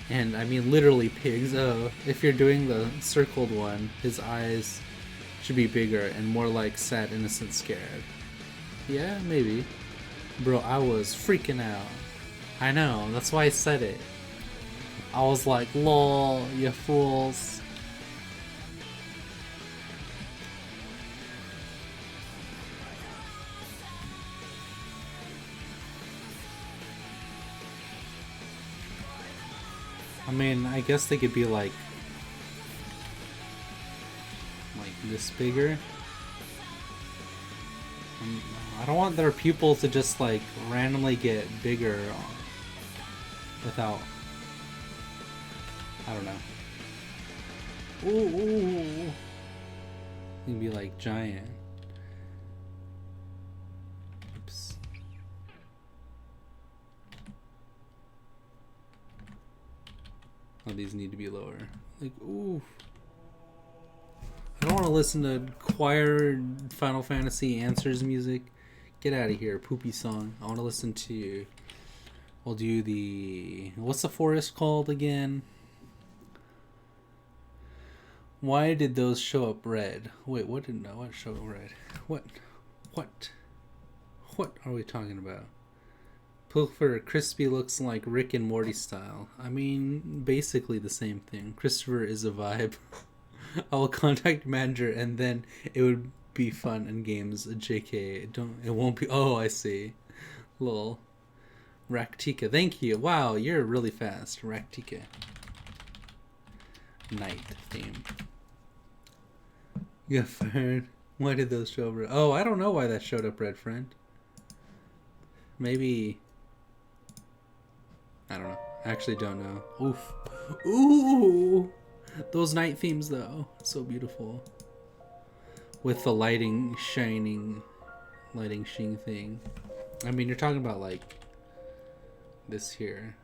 S1: And I mean literally pigs. Oh, if you're doing the circled one, his eyes should be bigger and more like sad, innocent, scared. Yeah, maybe. Bro, I was freaking out. I know, that's why I said it. I was like, lol, you fools. I mean, I guess they could be like this bigger. I don't want their pupils to just like randomly get bigger without, I don't know. Ooh. You can be like giant. Oops. Oh, these need to be lower. Like, ooh. I don't want to listen to choir Final Fantasy Answers music. Get out of here, poopy song. I want to listen to... We'll do the... What's the forest called again? Why did those show up red? Wait, what show up red? What are we talking about? Pilfer Crispy looks like Rick and Morty style. I mean, basically the same thing. Christopher is a vibe. I will contact manager and then it would be fun in games. JK, it won't be. Oh, I see. Lol. Raktika, thank you. Wow, you're really fast. Raktika. Night theme. You got fired. Why did those show up red? Oh, I don't know why that showed up red, friend. Maybe... I don't know. I actually don't know. Oof. Ooh! Those night themes, though. So beautiful. With the lighting sheen thing. I mean, you're talking about, like, this here.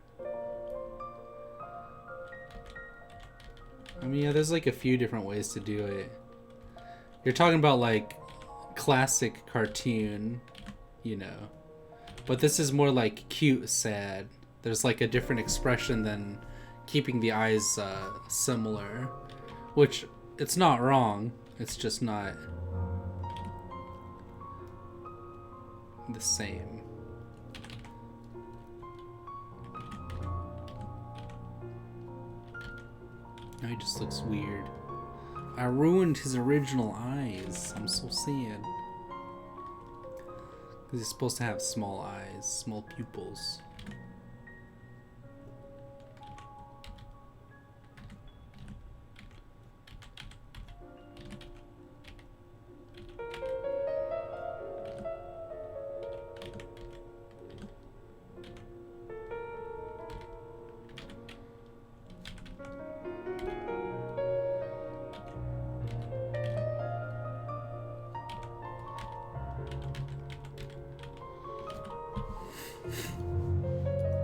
S1: I mean, yeah, there's, like, a few different ways to do it. You're talking about, like, classic cartoon, you know. But this is more, like, cute, sad. There's, like, a different expression than keeping the eyes similar. Which, it's not wrong. It's just not the same. Now he just looks weird. I ruined his original eyes. I'm so sad. Because he's supposed to have small eyes, small pupils.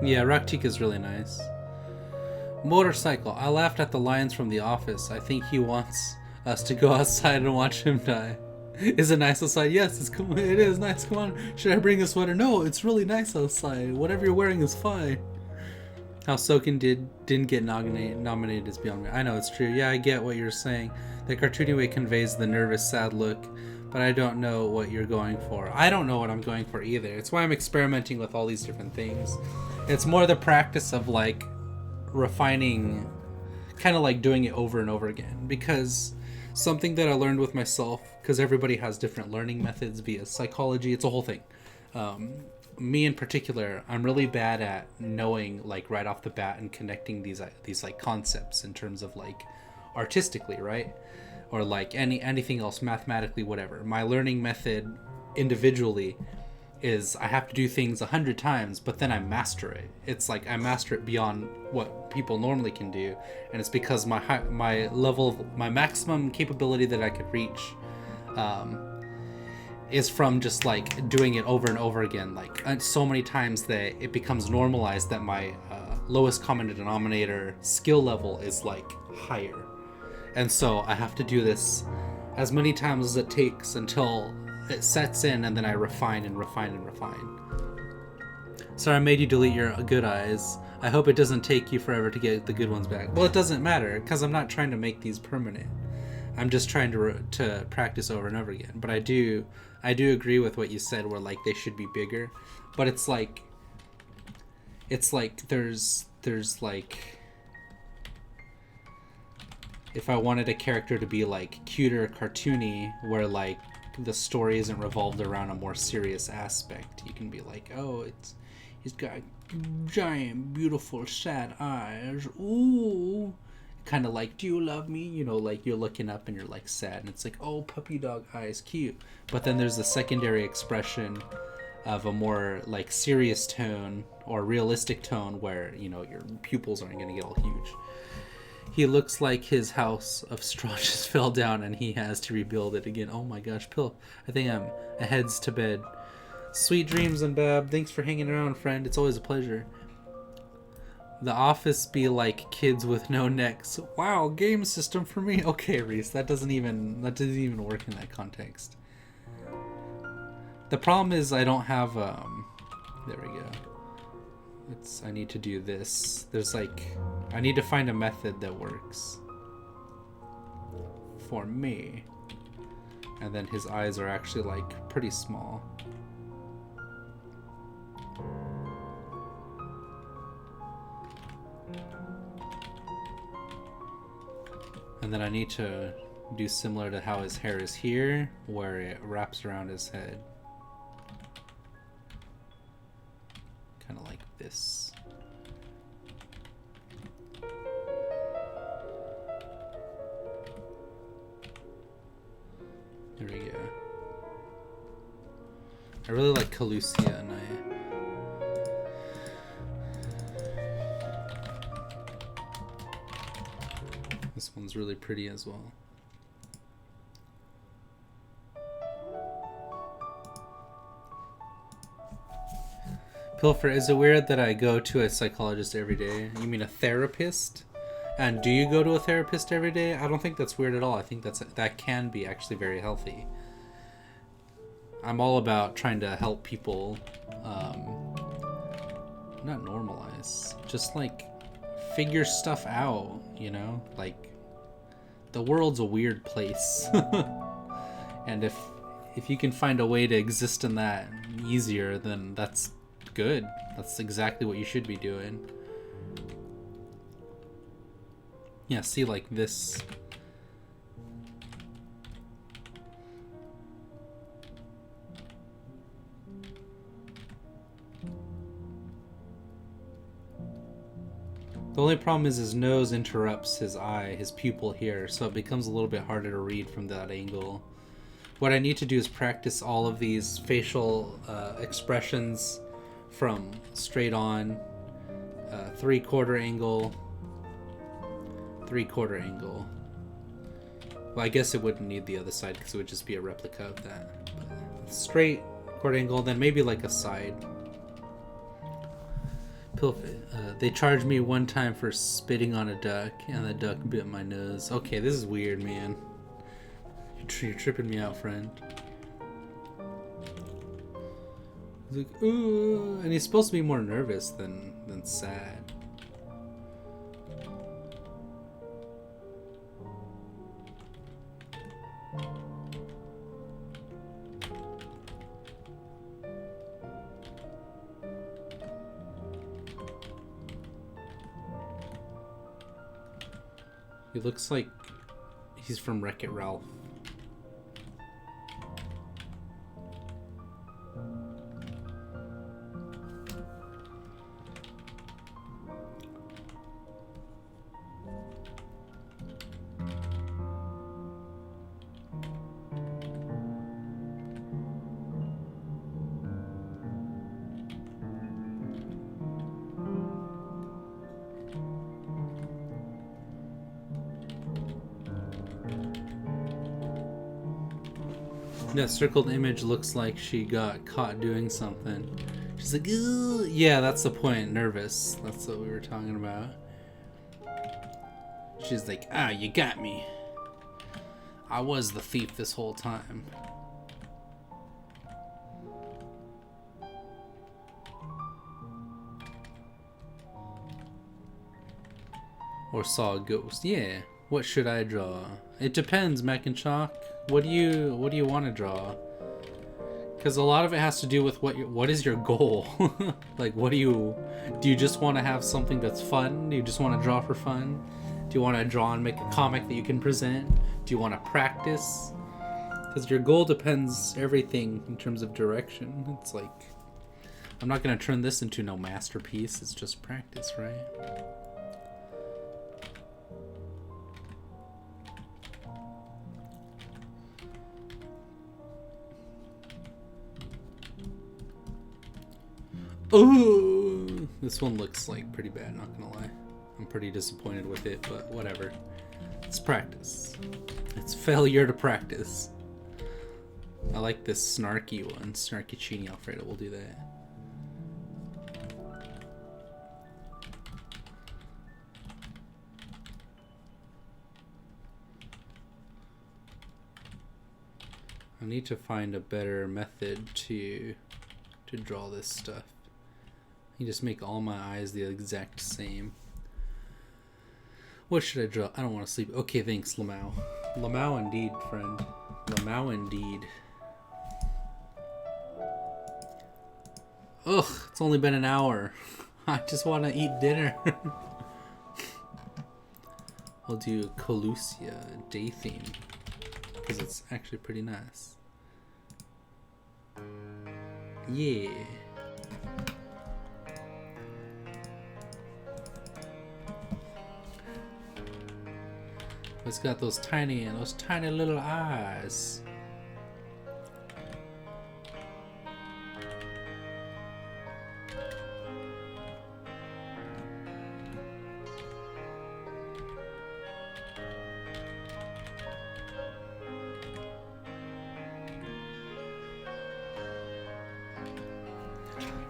S1: Yeah, Raktik is really nice. Motorcycle. I laughed at the lines from The Office. I think he wants us to go outside and watch him die. Is it nice outside? Yes, it is nice. Come on. Should I bring a sweater? No, it's really nice outside. Whatever you're wearing is fine. How Soken didn't get nominated is beyond me. I know, it's true. Yeah, I get what you're saying. The cartoony way conveys the nervous, sad look, but I don't know what you're going for. I don't know what I'm going for either. It's why I'm experimenting with all these different things. It's more the practice of like refining, kind of like doing it over and over again, because something that I learned with myself, because everybody has different learning methods via psychology, it's a whole thing. Me in particular, I'm really bad at knowing like right off the bat and connecting these like concepts in terms of like artistically, right? Or like anything else, mathematically, whatever. My learning method individually is I have to do things 100 times, but then I master it. It's like I master it beyond what people normally can do, and it's because my level of, my maximum capability that I could reach is from just like doing it over and over again, like so many times that it becomes normalized that my lowest common denominator skill level is like higher. And so I have to do this as many times as it takes until it sets in, and then I refine and refine and refine. Sorry I made you delete your good eyes. I hope it doesn't take you forever to get the good ones back. Well, it doesn't matter, because I'm not trying to make these permanent. I'm just trying to practice over and over again. But I do agree with what you said, where like they should be bigger. But it's like there's like, if I wanted a character to be like cuter, cartoony, where like the story isn't revolved around a more serious aspect, you can be like, oh, he's got giant, beautiful, sad eyes. Ooh. Kind of like, do you love me? You know, like you're looking up and you're like sad, and it's like, oh, puppy dog eyes, cute. But then there's a secondary expression of a more like serious tone or realistic tone where, you know, your pupils aren't going to get all huge. He looks like his house of straw just fell down and he has to rebuild it again. Oh my gosh, Pill, I think I'm heads to bed. Sweet dreams, and Bab, thanks for hanging around, friend. It's always a pleasure. The Office be like kids with no necks. Wow, game system for me. Okay, Reese, that doesn't even work in that context. The problem is I don't have there we go. I need to do this. There's like, I need to find a method that works for me. And then his eyes are actually like pretty small. And then I need to do similar to how his hair is here, where it wraps around his head. Kind of like this. There we go. I really like Calusia, and this one's really pretty as well. Pilfer, is it weird that I go to a psychologist every day? You mean a therapist? And do you go to a therapist every day? I don't think that's weird at all. I think that can be actually very healthy. I'm all about trying to help people, not normalize, just like figure stuff out, you know? Like, the world's a weird place. And if you can find a way to exist in that easier, then that's good. That's exactly what you should be doing. Yeah, see, like this. The only problem is his nose interrupts his eye, his pupil here, so it becomes a little bit harder to read from that angle. What I need to do is practice all of these facial expressions from straight on, 3/4 angle, 3/4 angle. Well, I guess it wouldn't need the other side because it would just be a replica of that. But straight, quarter angle, then maybe like a side. They charged me one time for spitting on a duck, and the duck bit my nose. Okay, this is weird, man. You're tripping me out, friend. He's like, ooh, and he's supposed to be more nervous than sad. He looks like he's from Wreck-It Ralph. That circled image looks like she got caught doing something. She's like, ooh. Yeah, that's the point. Nervous. That's what we were talking about. She's like, ah, you got me. I was the thief this whole time. Or saw a ghost. Yeah. What should I draw? It depends, Mac and Chalk. What do you want to draw? Because a lot of it has to do with what is your goal? Like, do you just want to have something that's fun? Do you just want to draw for fun? Do you want to draw and make a comic that you can present? Do you want to practice? Because your goal depends everything in terms of direction. It's like, I'm not going to turn this into no masterpiece. It's just practice, right? Ooh, this one looks like pretty bad, not gonna lie. I'm pretty disappointed with it, but whatever. It's practice. It's failure to practice. I like this snarky one. Snarky Chini Alfredo. We'll do that. I need to find a better method to draw this stuff. You just make all my eyes the exact same. What should I draw? I don't want to sleep. Okay, thanks, Lamau. Lamau indeed, friend. Lamau indeed. Ugh, it's only been an hour. I just want to eat dinner. We'll do Colusia day theme, because it's actually pretty nice. Yeah. It's got those tiny little eyes.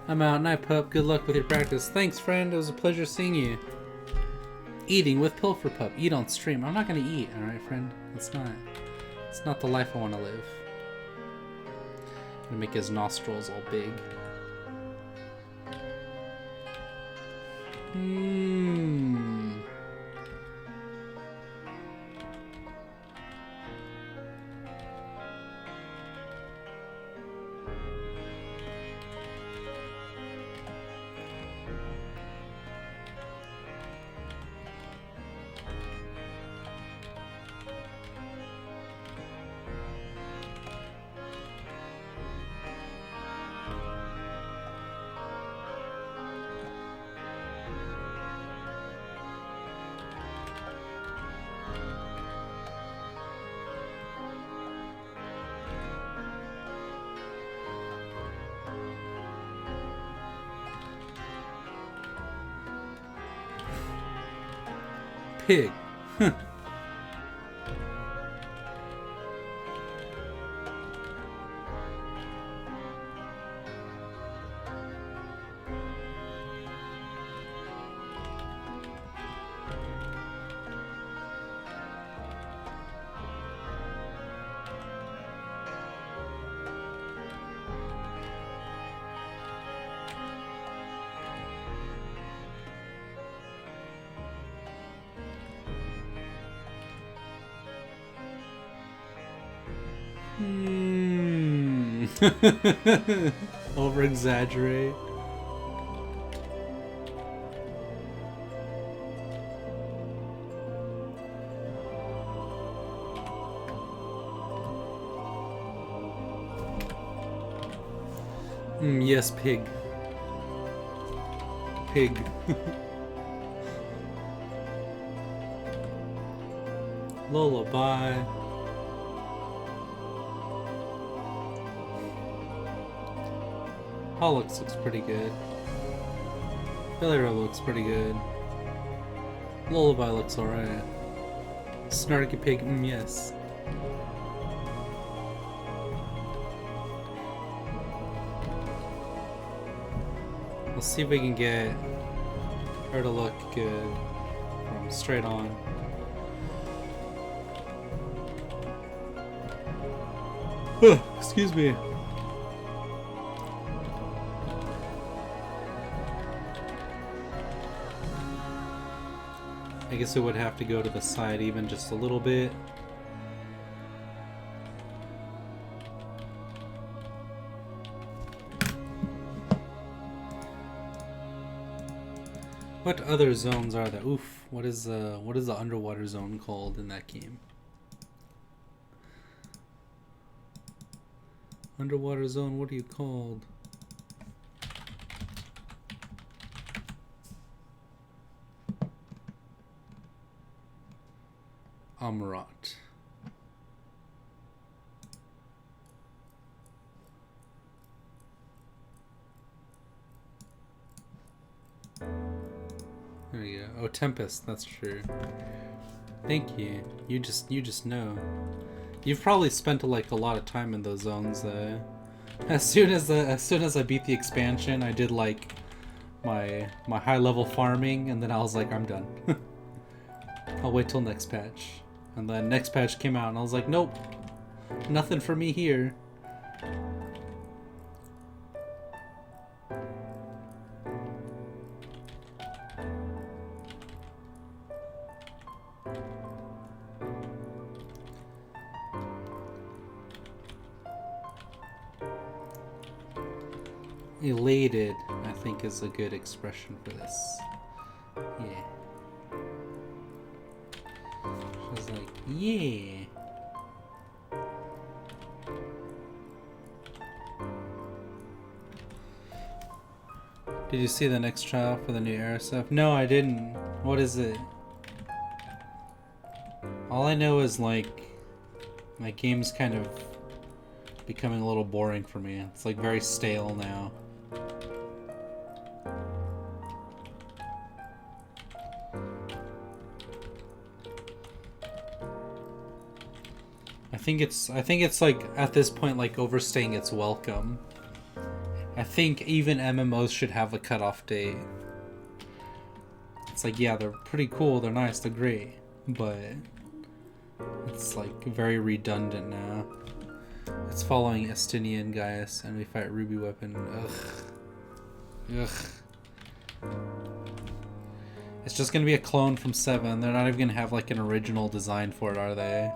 S1: I'm out. Night, pup. Good luck with your practice. Thanks, friend. It was a pleasure seeing you. Eating with Pilferpup. Eat on stream. I'm not gonna eat, alright, friend? It's not the life I want to live. I'm gonna make his nostrils all big. Pig. Over exaggerate. Yes, pig. Pig. Lullaby. Pollux looks pretty good. Pilferpup looks pretty good. Lullaby looks alright. Snarky pig, yes. Let's see if we can get her to look good from straight on. Excuse me. I guess it would have to go to the side even just a little bit. What other zones are there? Oof, what is the underwater zone called in that game? Underwater zone, what are you called? Amarat. There you go. Oh, Tempest, that's true. Thank you. You just know. You've probably spent like a lot of time in those zones. As soon as I beat the expansion, I did like my high level farming, and then I was like, I'm done. I'll wait till next patch. And then next patch came out, and I was like, nope, nothing for me here. Elated, I think, is a good expression for this. Yeah. I was like, yeah. Did you see the next trial for the new era stuff? No, I didn't. What is it? All I know is like my game's kind of becoming a little boring for me. It's like very stale now. I think it's like at this point like overstaying its welcome. I think even MMOs should have a cutoff date. It's like, yeah, they're pretty cool, they're nice, they're great, but it's like very redundant now. It's following Estinian Gaius and we fight Ruby Weapon. Ugh. Ugh. It's just gonna be a clone from 7. They're not even gonna have like an original design for it, are they?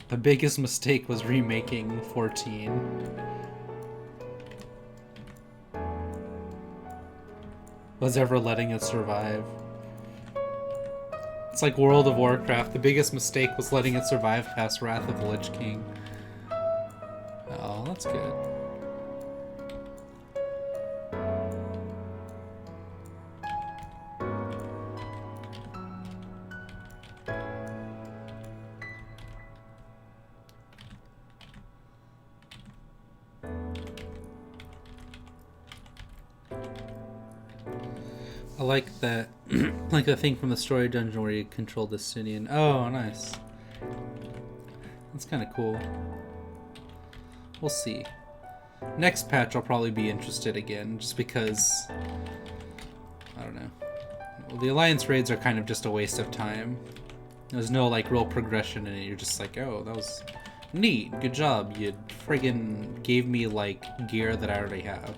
S1: The biggest mistake was remaking 14. Was ever letting it survive. It's like World of Warcraft. The biggest mistake was letting it survive past Wrath of the Lich King. Oh, that's good. I like that, like the thing from the story dungeon where you control the Sinian. Oh, nice. That's kind of cool. We'll see. Next patch I'll probably be interested again, just because, I don't know. Well, the Alliance raids are kind of just a waste of time. There's no like real progression in it. You're just like, oh, that was neat. Good job. You friggin' gave me like gear that I already have.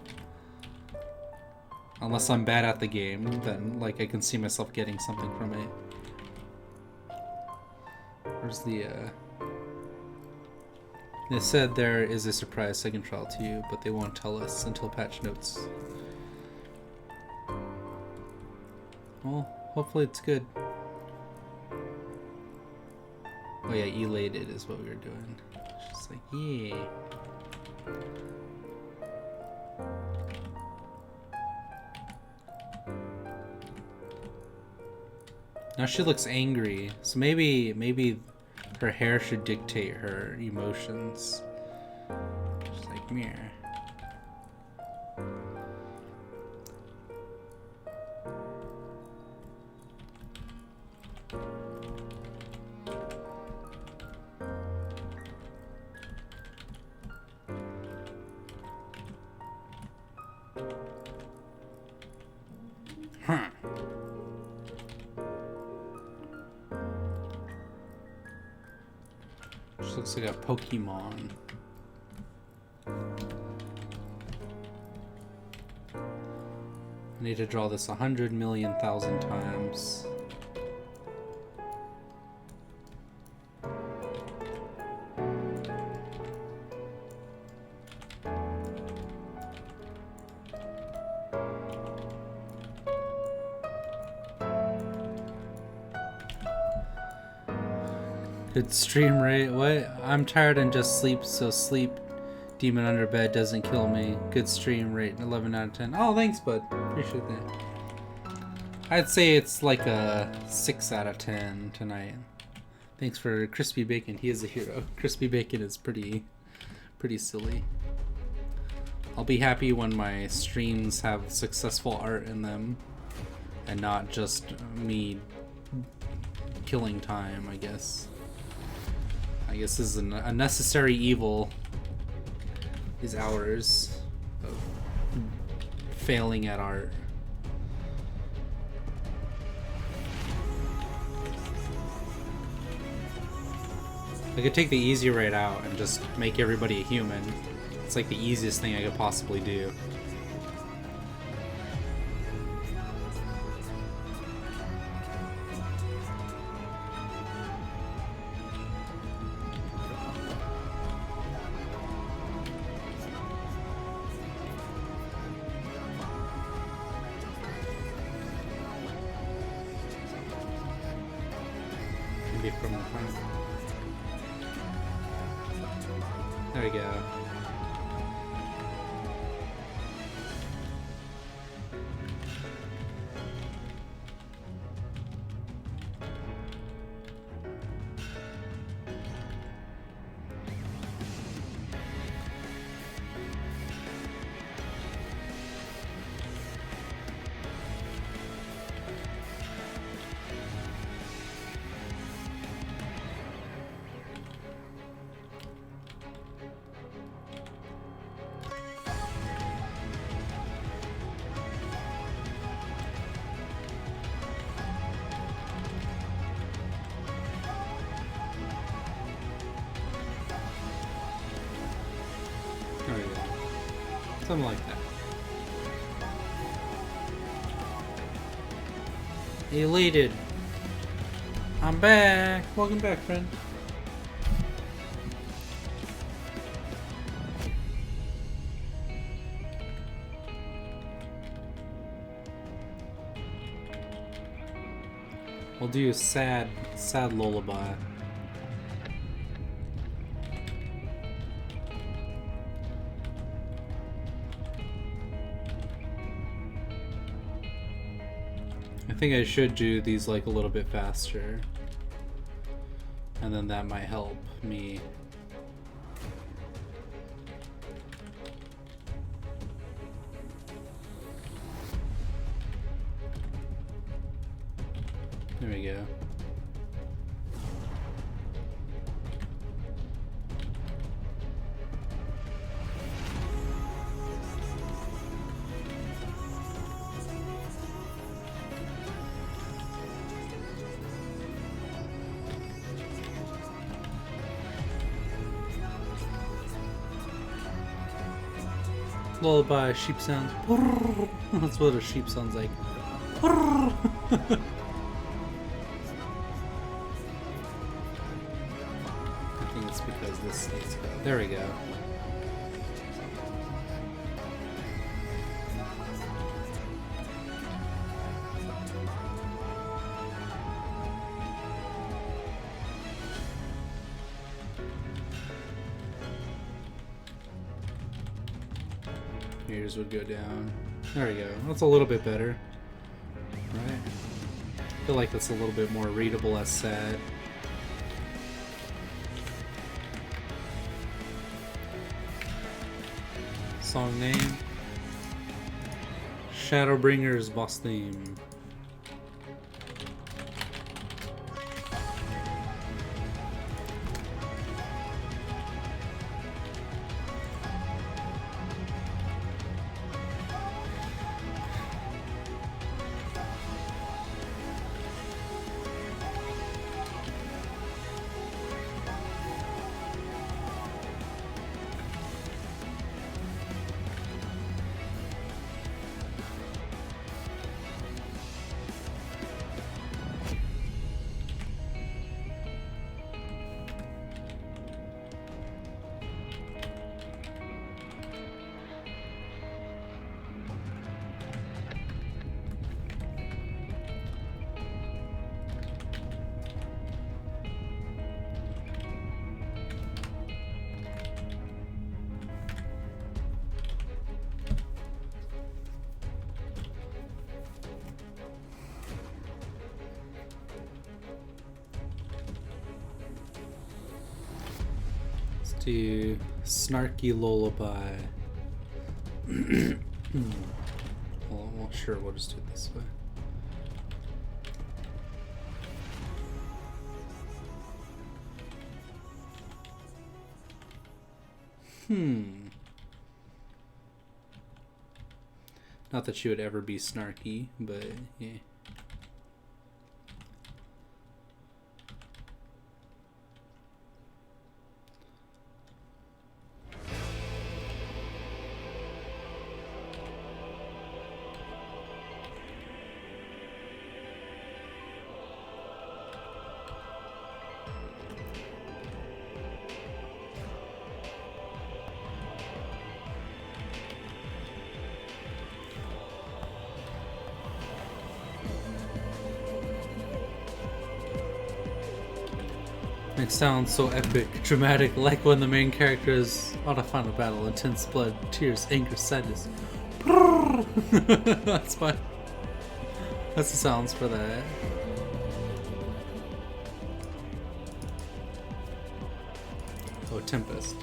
S1: Unless I'm bad at the game, then like I can see myself getting something from it. Where's the They said there is a surprise second trial to you, but they won't tell us until patch notes. Well, hopefully it's good. Oh yeah, elated is what we were doing. Just like, yeah. Now she looks angry, so maybe her hair should dictate her emotions. Just like mirror. Huh. Just looks like a Pokemon. I need to draw this 100,000,000 times. Good stream rate. What? I'm tired and just sleep, so sleep demon under bed doesn't kill me. Good stream rate. 11 out of 10. Oh, thanks, bud. Appreciate that. I'd say it's like a 6 out of 10 tonight. Thanks for Crispy Bacon. He is a hero. Crispy Bacon is pretty silly. I'll be happy when my streams have successful art in them and not just me killing time, I guess. I guess this is a necessary evil. These hours of failing at art. I could take the easy rate out and just make everybody a human. It's like the easiest thing I could possibly do. From the front. There we go. Something like that. Elated. I'm back. Welcome back, friend. We'll do a sad lullaby. I think I should do these like a little bit faster, and then that might help me. There we go. Lullaby, sheep sounds. That's what a sheep sounds like. this needs to go. There we go. Yours would go down. There we go. That's a little bit better. Right? I feel like that's a little bit more readable as sad. Song name? Shadowbringer's boss theme. To Snarky Lullaby. Well, sure, we'll just do it this way. Not that she would ever be snarky, but yeah. It sounds so epic, dramatic, like when the main character is on a final battle, intense blood, tears, anger, sadness. That's fine. That's the sounds for that. Oh, Tempest.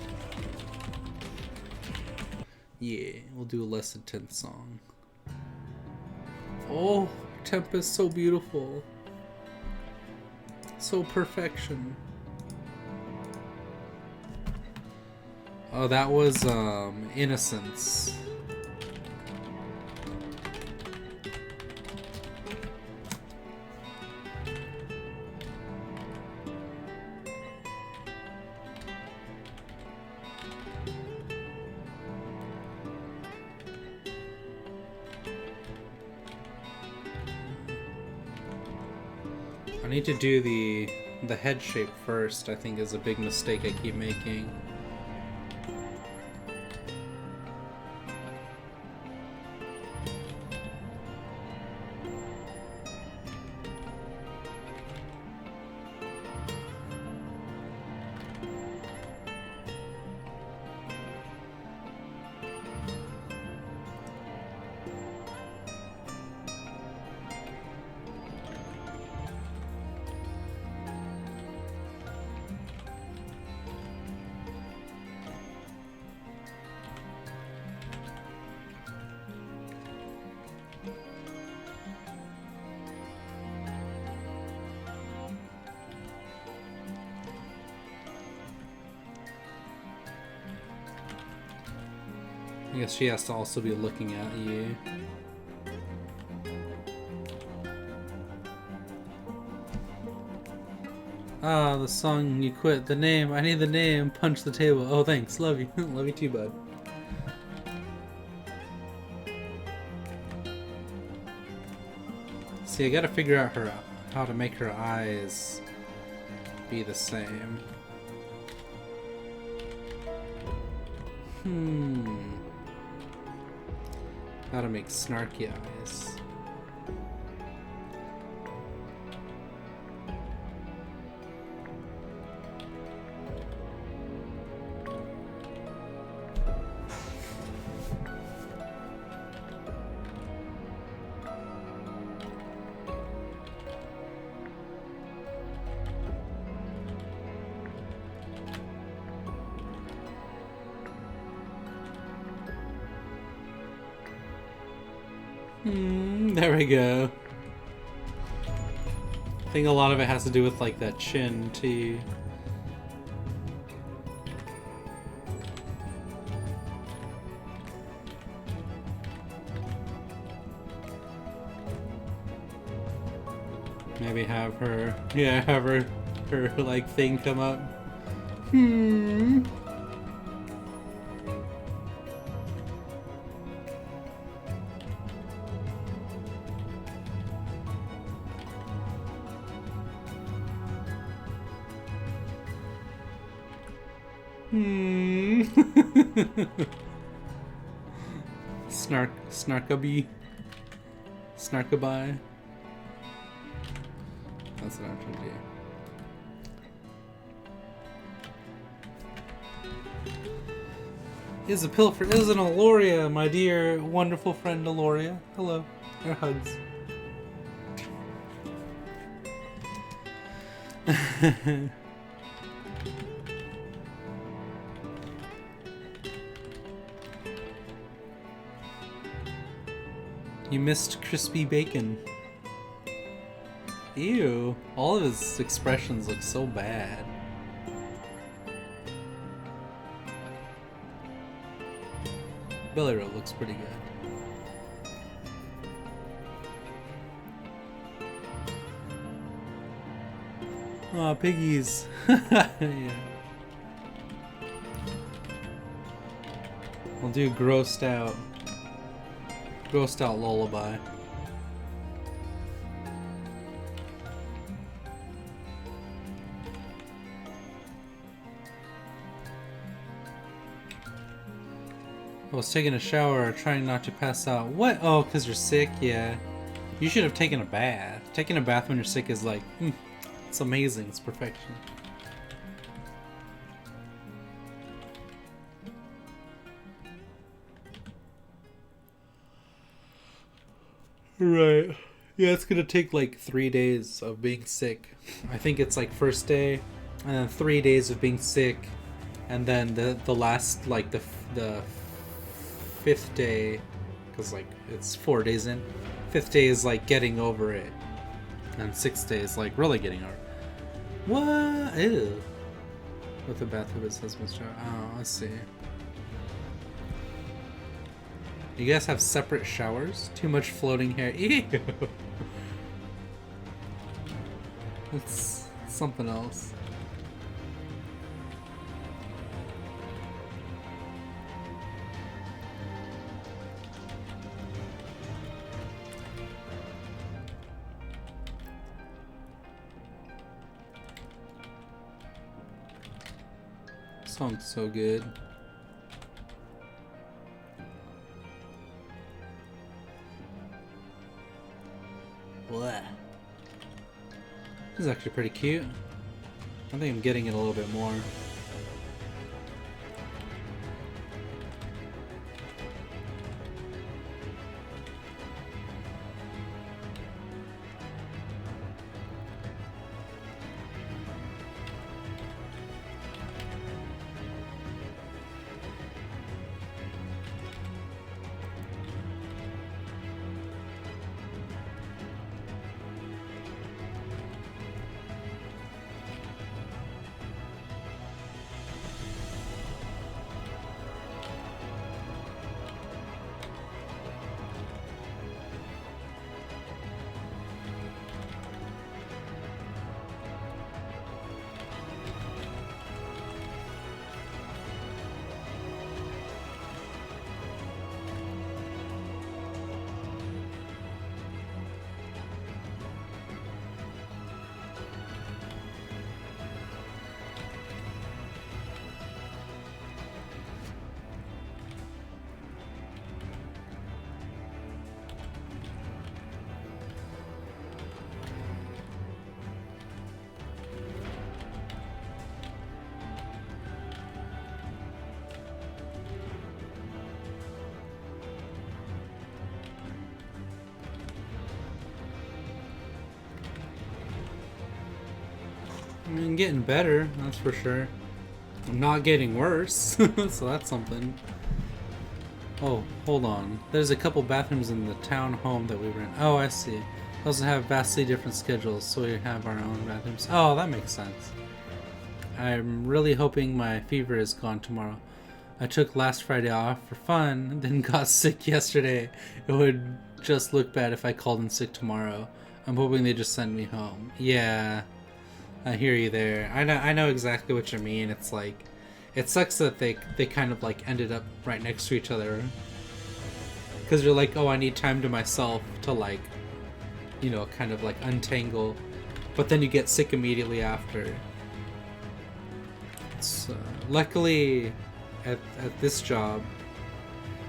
S1: Yeah, we'll do a less intense song. Oh, Tempest, so beautiful. So perfection. Oh, that was, Innocence. I need to do the head shape first, I think is a big mistake I keep making. I guess she has to also be looking at you. Ah, the song you quit. The name. I need the name. Punch the table. Oh, thanks. Love you. Love you too, bud. See, I gotta figure out how to make her eyes be the same. How to make snarky eyes. There we go. I think a lot of it has to do with like that chin too. Maybe have her, yeah, have her like thing come up. Snarkaby. Snarkaby. That's what I'm trying to do. Is a Pilfer, is an Aloria, my dear wonderful friend Aloria. Hello. Our hugs. You missed crispy bacon. Ew. All of his expressions look so bad. Belly roll looks pretty good. Aw, piggies. Yeah. I'll do grossed out. Grossed out lullaby. I was taking a shower, trying not to pass out. What? Oh, because you're sick? Yeah. You should have taken a bath. Taking a bath when you're sick is like, it's amazing. It's perfection. Right. Yeah, it's gonna take like 3 days of being sick. I think it's like first day, and then 3 days of being sick, and then the last, like the fifth day, because like it's 4 days in. 5th day is like getting over it, and 6th day is like really getting over it. What? Ew. With the bath of his husband's shower. Oh, let's see. You guys have separate showers? Too much floating hair. Ew. It's something else. Song's so good. What? This is actually pretty cute. I think I'm getting it a little bit more. I mean, getting better, that's for sure. I'm not getting worse, so that's something. Oh, hold on. There's a couple bathrooms in the town home that we rent. Oh, I see. We also have vastly different schedules, so we have our own bathrooms. Oh, that makes sense. I'm really hoping my fever is gone tomorrow. I took last Friday off for fun, then got sick yesterday. It would just look bad if I called in sick tomorrow. I'm hoping they just send me home. Yeah, I hear you there. I know exactly what you mean. It's like, it sucks that they kind of like ended up right next to each other. Because you're like, oh, I need time to myself to like, you know, kind of like untangle. But then you get sick immediately after. So, luckily, at this job,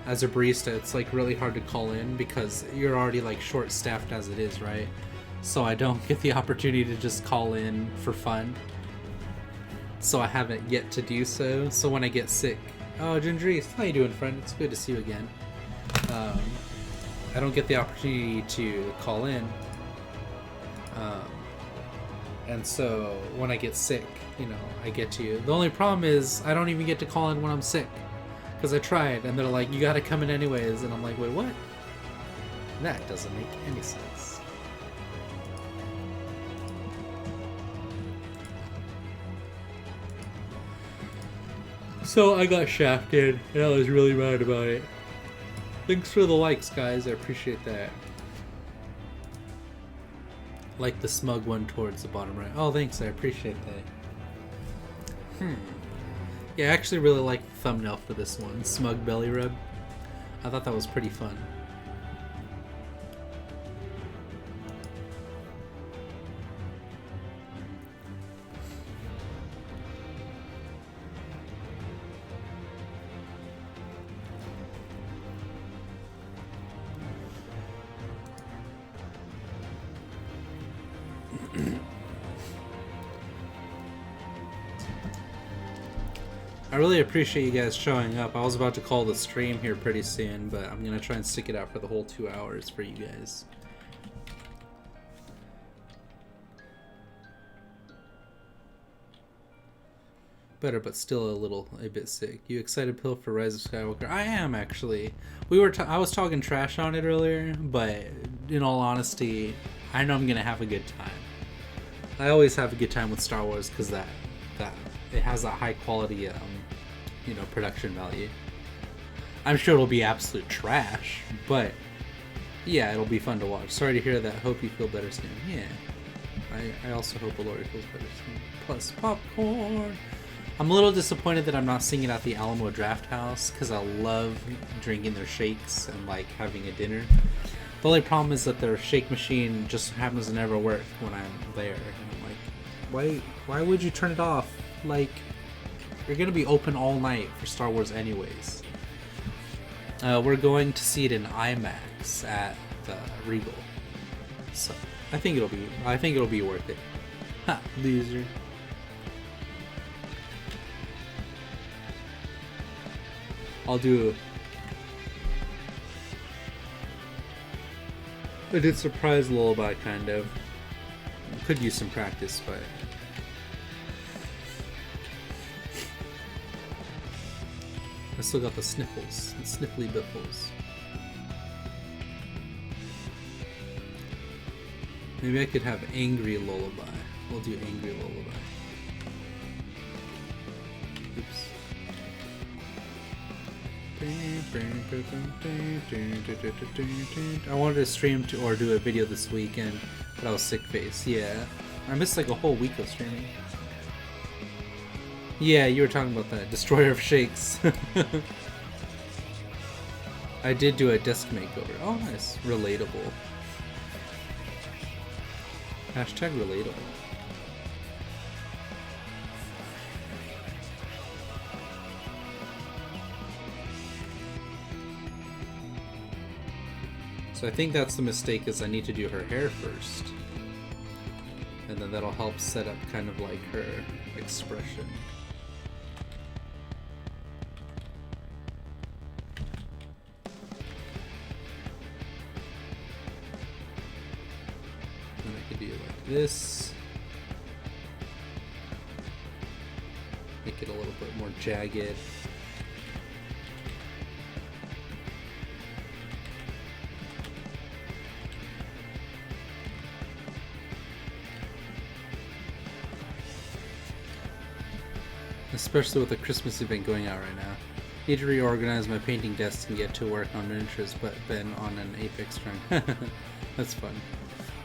S1: as a barista, it's like really hard to call in because you're already like short-staffed as it is, right? So I don't get the opportunity to just call in for fun. So I haven't yet to do so. So when I get sick, oh, Gendry, how you doing, friend? It's good to see you again. I don't get the opportunity to call in. And so when I get sick, you know, I get to. The only problem is I don't even get to call in when I'm sick. Because I tried, and they're like, you gotta come in anyways. And I'm like, wait, what? That doesn't make any sense. So I got shafted, and I was really mad about it. Thanks for the likes, guys. I appreciate that. Like the smug one towards the bottom right. Oh, thanks. I appreciate that. Yeah, I actually really like the thumbnail for this one. Smug belly rub. I thought that was pretty fun. I really appreciate you guys showing up. I was about to call the stream here pretty soon, but I'm gonna try and stick it out for the whole 2 hours for you guys. Better, but still a bit sick. You excited, Pill, for Rise of Skywalker? I am, actually. I was talking trash on it earlier, but in all honesty, I know I'm gonna have a good time. I always have a good time with Star Wars because that it has that high quality, you know, production value. I'm sure it'll be absolute trash, but yeah, it'll be fun to watch. Sorry to hear that. Hope you feel better soon. Yeah, I also hope Lori feels better soon. Plus popcorn. I'm a little disappointed that I'm not seeing it at the Alamo Draft House because I love drinking their shakes and like having a dinner. The only problem is that their shake machine just happens to never work when I'm there. And I'm like, why would you turn it off? Like, you're gonna be open all night for Star Wars anyways. We're going to see it in IMAX at the Regal, so I think it'll be worth it. Ha, loser. I'll do. I did surprise lullaby kind of. Could use some practice, but. I still got the sniffles, the sniffly biffles. Maybe I could have angry lullaby. We'll do angry lullaby. Oops. I wanted to stream or do a video this weekend, but I was sick face. Yeah, I missed like a whole week of streaming. Yeah, you were talking about that. Destroyer of Shakes. I did do a desk makeover. Oh, nice. Relatable. Hashtag relatable. So I think that's the mistake, is I need to do her hair first. And then that'll help set up kind of like her expression. Then I could do it like this. make it a little bit more jagged. Especially with the Christmas event going out right now. Need to reorganize my painting desk and get to work on miniatures, but been on an Apex run. That's fun.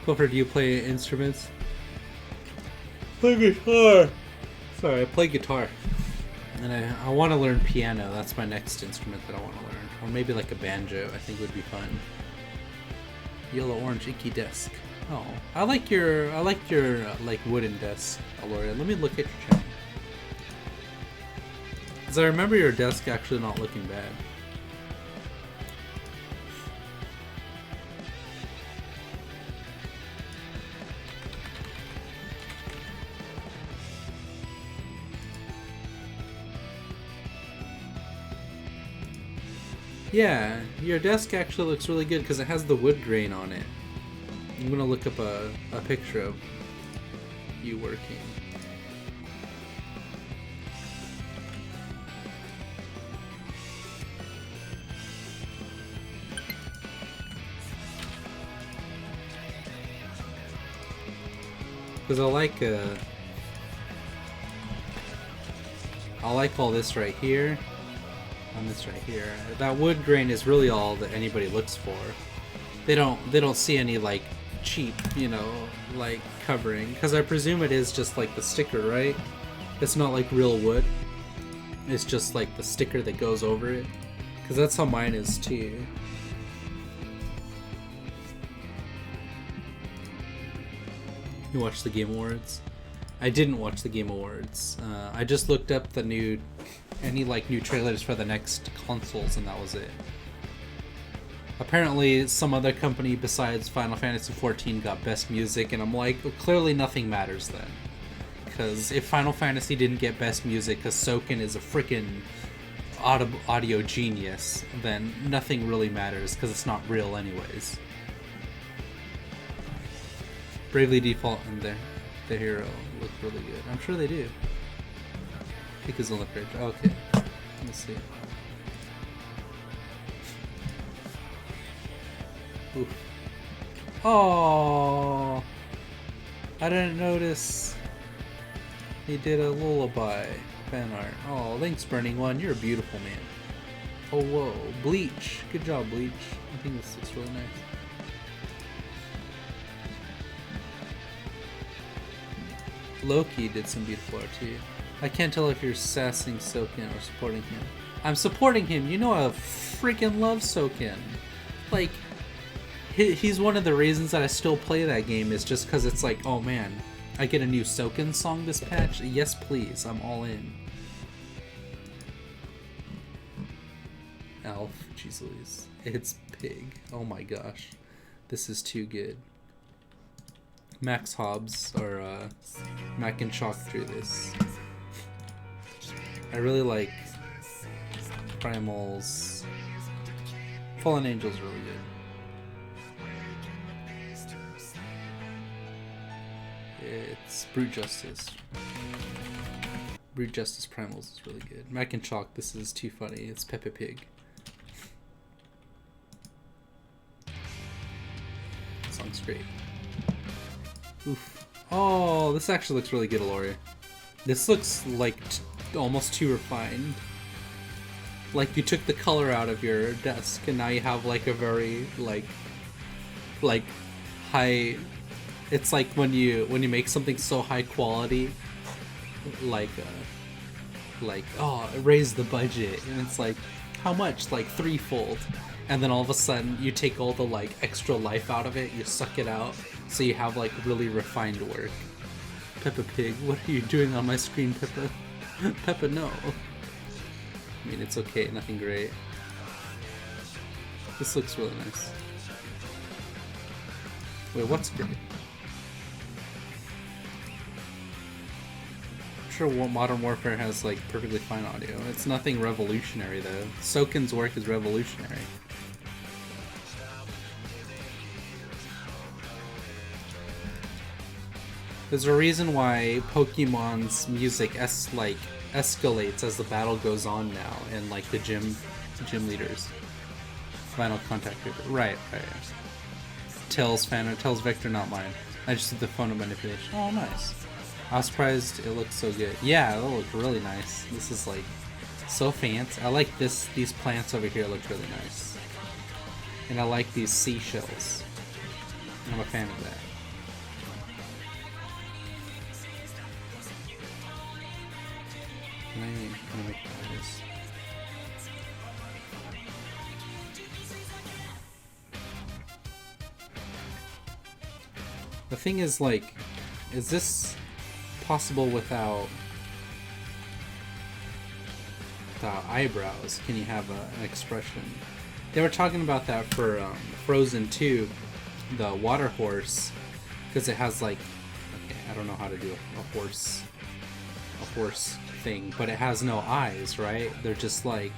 S1: Pilfer, do you play instruments? Play guitar! Sorry, I play guitar. And I want to learn piano. That's my next instrument that I want to learn. Or maybe like a banjo, I think would be fun. Yellow, orange, icky desk. Oh, I like your like wooden desk, Aloria. Let me look at your channel. Because I remember your desk actually not looking bad. Yeah, your desk actually looks really good because it has the wood grain on it. I'm gonna look up a picture of you working. Because I like all this right here. And this right here. That wood grain is really all that anybody looks for. They don't see any like cheap, you know, like covering. Because I presume it is just like the sticker, right? It's not like real wood. It's just like the sticker that goes over it. Because that's how mine is too. You watched the Game Awards? I didn't watch the Game Awards. I just looked up the new trailers for the next consoles, and that was it. Apparently, some other company besides Final Fantasy XIV got Best Music, and I'm like, well, clearly nothing matters then. Because if Final Fantasy didn't get Best Music, because Soken is a freaking audio genius, then nothing really matters, because it's not real anyways. Bravely Default and the hero look really good. I'm sure they do. Because on the fridge. Okay. Let's see. Oof. Oh, I didn't notice. He did a lullaby fan art. Oh, thanks, Burning One. You're a beautiful man. Oh, whoa. Bleach. Good job, Bleach. I think this looks really nice. Loki did some beautiful art too. I can't tell if you're sassing Soken or supporting him. I'm supporting him. You know I freaking love Soken. Like, he's one of the reasons that I still play that game is just because it's like, oh man, I get a new Soken song this patch? Yes, please. I'm all in. Elf. Jeez Louise. It's Pig. Oh my gosh. This is too good. Max Hobbs or Mac and Chalk drew this. I really like Primal's Fallen Angel's really good. It's Brute Justice. Brute Justice Primals is really good. Mac and Chalk, this is too funny. It's Peppa Pig. That song's great. Oof. Oh, this actually looks really good, Aloria. This looks like almost too refined. Like you took the color out of your desk and now you have like a very like high. It's like when you make something so high quality, like oh, raise the budget, and it's like how much? Like threefold, and then all of a sudden you take all the like extra life out of it, you suck it out. So you have like really refined work. Peppa Pig, what are you doing on my screen, Peppa? Peppa, no. I mean, it's okay, nothing great. This looks really nice. Wait, what's great? I'm sure Modern Warfare has like perfectly fine audio. It's nothing revolutionary though. Soken's work is revolutionary. There's a reason why Pokemon's music escalates as the battle goes on now, and like the gym leaders. Final contact paper. Right. Tails Vector, not mine. I just did the photo manipulation. Oh, nice. I was surprised it looked so good. Yeah, it looked really nice. This is like so fancy. I like this. These plants over here look really nice, and I like these seashells. I'm a fan of that. Can I make this? The thing is, like, is this possible without eyebrows? Can you have an expression? They were talking about that for Frozen 2, the water horse, because it has like, okay, I don't know how to do a horse thing, but it has no eyes, right? They're just like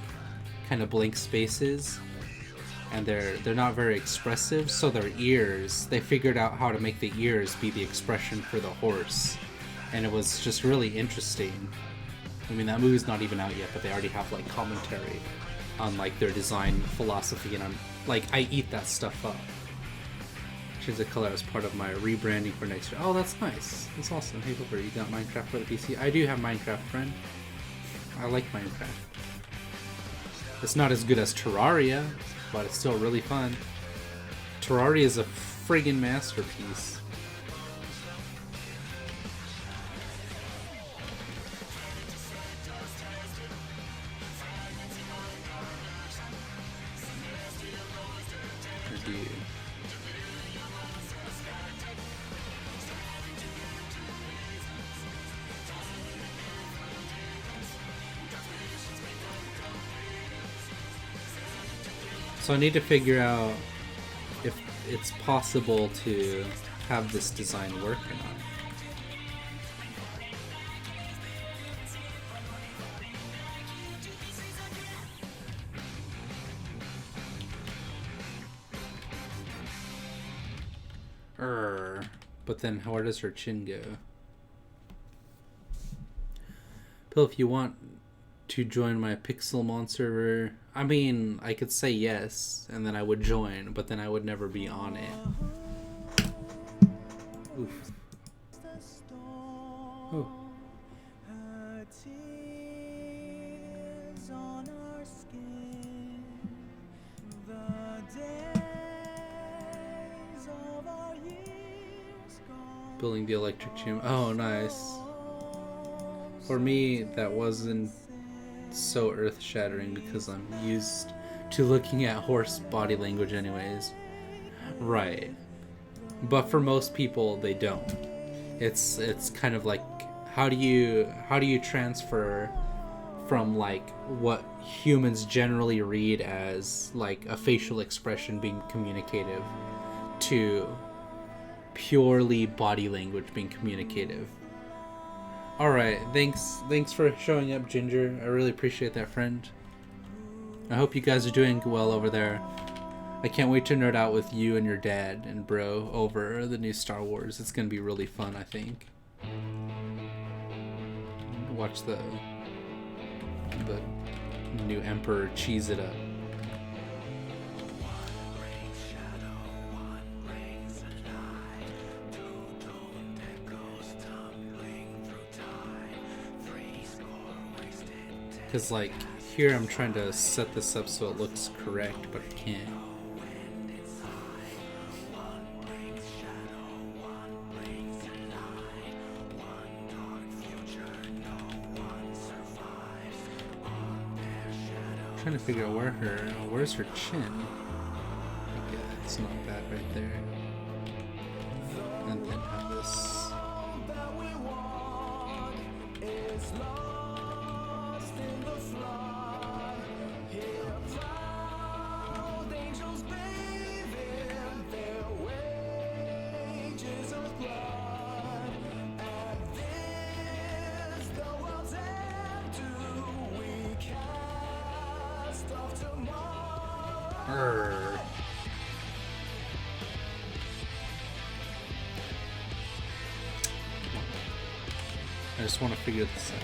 S1: kind of blank spaces, and they're not very expressive. So their ears, they figured out how to make the ears be the expression for the horse, and it was just really interesting. I mean, that movie's not even out yet, but they already have like commentary on like their design philosophy, and I'm like, I eat that stuff up. Change the color as part of my rebranding for next year. Oh, that's nice. That's awesome. Hey, Pilfer, you got Minecraft for the PC? I do have Minecraft, friend. I like Minecraft. It's not as good as Terraria, but it's still really fun. Terraria is a friggin' masterpiece. So I need to figure out if it's possible to have this design work or not. But then where does her chin go? Pill, if you want to join my Pixelmon server, I mean, I could say yes, and then I would join, but then I would never be on it. Oof. Oh. Building the electric gym. Oh, nice. For me, that wasn't so earth-shattering because I'm used to looking at horse body language anyways. Right. But for most people, they don't. It's kind of like, how do you transfer from like what humans generally read as like a facial expression being communicative to purely body language being communicative? Alright, thanks for showing up, Ginger. I really appreciate that, friend. I hope you guys are doing well over there. I can't wait to nerd out with you and your dad and bro over the new Star Wars. It's gonna be really fun, I think. Watch the new Emperor cheese it up. Because, like, here I'm trying to set this up so it looks correct, but I can't. I'm trying to figure out where's her chin? Okay, it's not bad right there. And then have this. I just want to figure this out.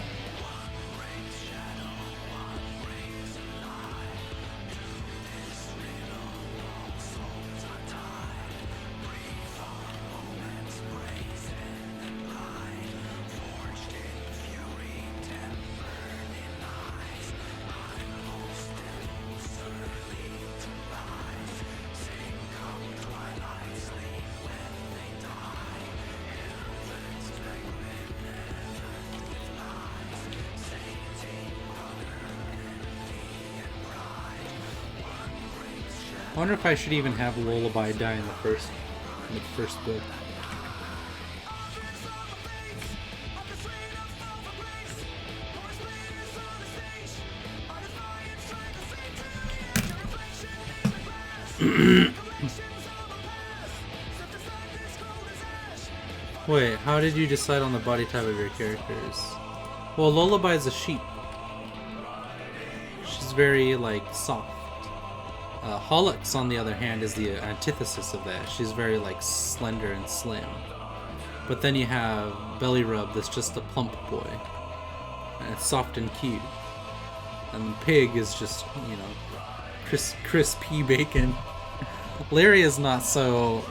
S1: I wonder if I should even have Lullaby die in the first book. Wait, how did you decide on the body type of your characters? Well, Lullaby is a sheep. She's very, like, soft. Hollux, on the other hand, is the antithesis of that. She's very, like, slender and slim. But then you have Belly Rub, that's just a plump boy. And it's soft and cute. And Pig is just, you know, crispy bacon. Larry is not so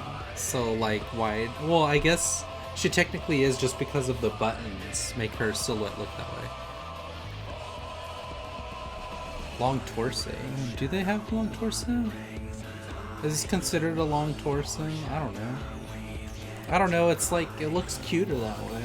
S1: like, wide. Well, I guess she technically is, just because of the buttons make her silhouette look that way. Long torso. Do they have long torso? Is this considered a long torso? I don't know. I don't know, it's like, it looks cuter that way.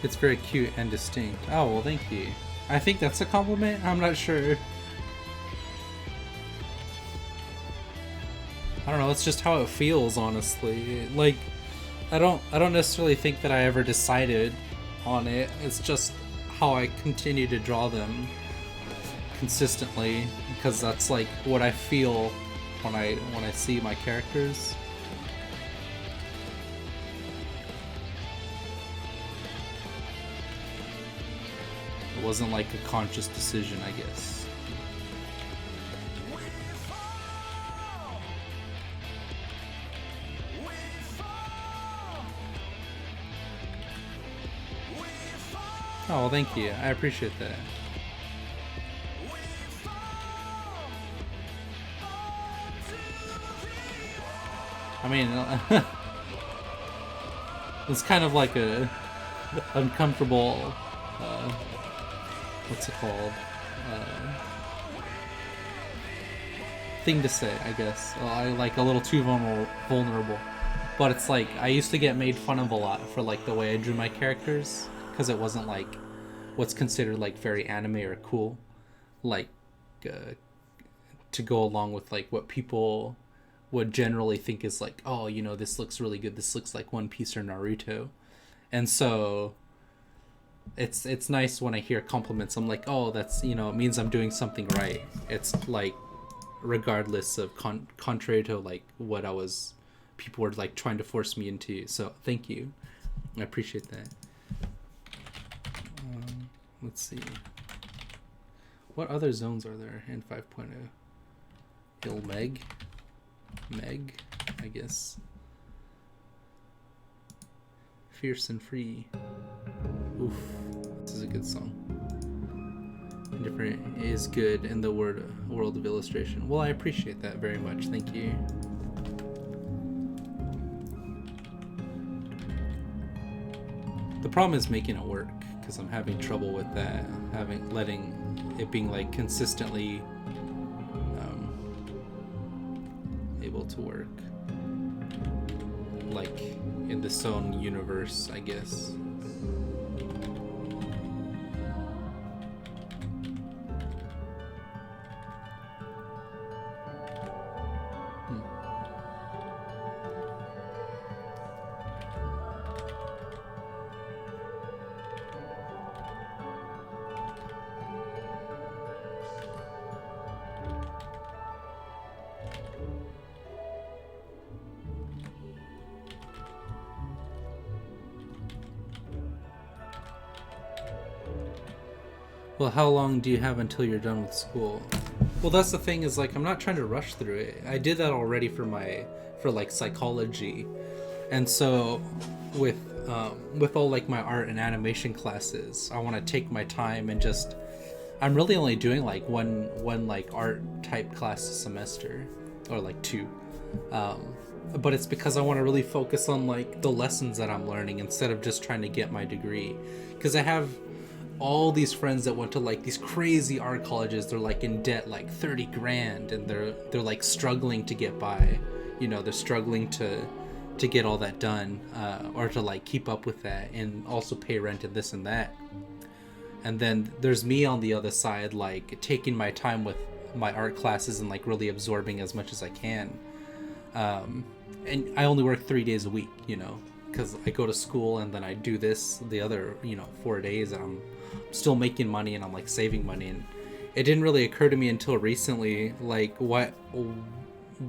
S1: It's very cute and distinct. Oh, well, thank you. I think that's a compliment? I'm not sure. I don't know, it's just how it feels, honestly. Like, I don't necessarily think that I ever decided on it. It's just how I continue to draw them consistently, because that's like what I feel when I see my characters. It wasn't like a conscious decision, I guess. Oh, well, thank you. I appreciate that. I mean, it's kind of like a uncomfortable, what's it called? Thing to say, I guess. I like a little too vulnerable. But it's like, I used to get made fun of a lot for like the way I drew my characters, because it wasn't like what's considered like very anime or cool, like to go along with like what people would generally think is like, oh, you know, this looks really good, this looks like One Piece or Naruto. And so it's nice when I hear compliments. I'm like, oh, that's, you know, it means I'm doing something right. It's like, regardless of contrary to like what people were like trying to force me into. So thank you, I appreciate that. Let's see, what other zones are there in 5.0? Hill Meg, I guess. Fierce and Free. Oof, this is a good song. Indifferent is good in the world of illustration. Well, I appreciate that very much. Thank you. The problem is making it work, because I'm having trouble with that. Letting it being like consistently able to work. Like in the own universe, I guess. Well, how long do you have until you're done with school? Well, that's the thing is like I'm not trying to rush through it. I did that already for like psychology, and so with all like my art and animation classes, I want to take my time and just. I'm really only doing like one like art type class a semester, or like two, but it's because I want to really focus on like the lessons that I'm learning instead of just trying to get my degree, because I have all these friends that went to like these crazy art colleges. They're like in debt like 30 grand, and they're like struggling to get by, they're struggling to get all that done, or to like keep up with that and also pay rent and this and that. And then there's me on the other side, like taking my time with my art classes and like really absorbing as much as I can. And I only work 3 days a week, because I go to school and then I do this the other 4 days, and I'm still making money and I'm like saving money. And it didn't really occur to me until recently, like why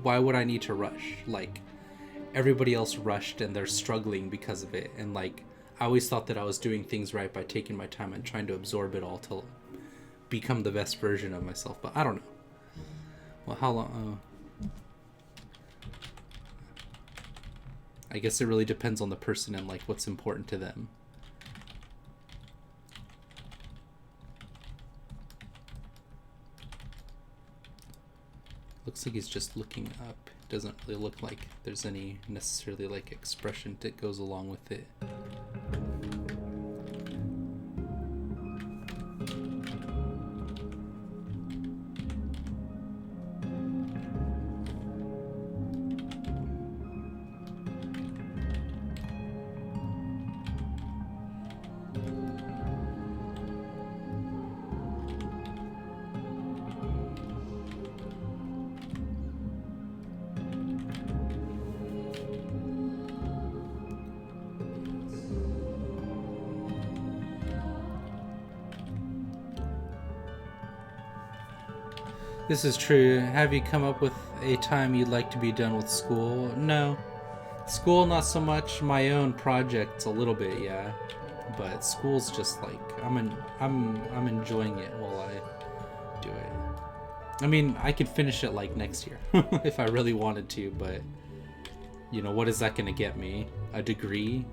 S1: would I need to rush? Like everybody else rushed and they're struggling because of it. And like I always thought that I was doing things right by taking my time and trying to absorb it all to become the best version of myself, but I don't know. Well, how long? I guess it really depends on the person and like what's important to them. Looks like he's just looking up. Doesn't really look like there's any necessarily like expression that goes along with it. This is true. Have you come up with a time you'd like to be done with school? No. School, not so much. My own projects, a little bit, yeah. But school's just like I'm enjoying it while I do it. I mean, I could finish it like next year if I really wanted to, but what is that gonna get me? A degree?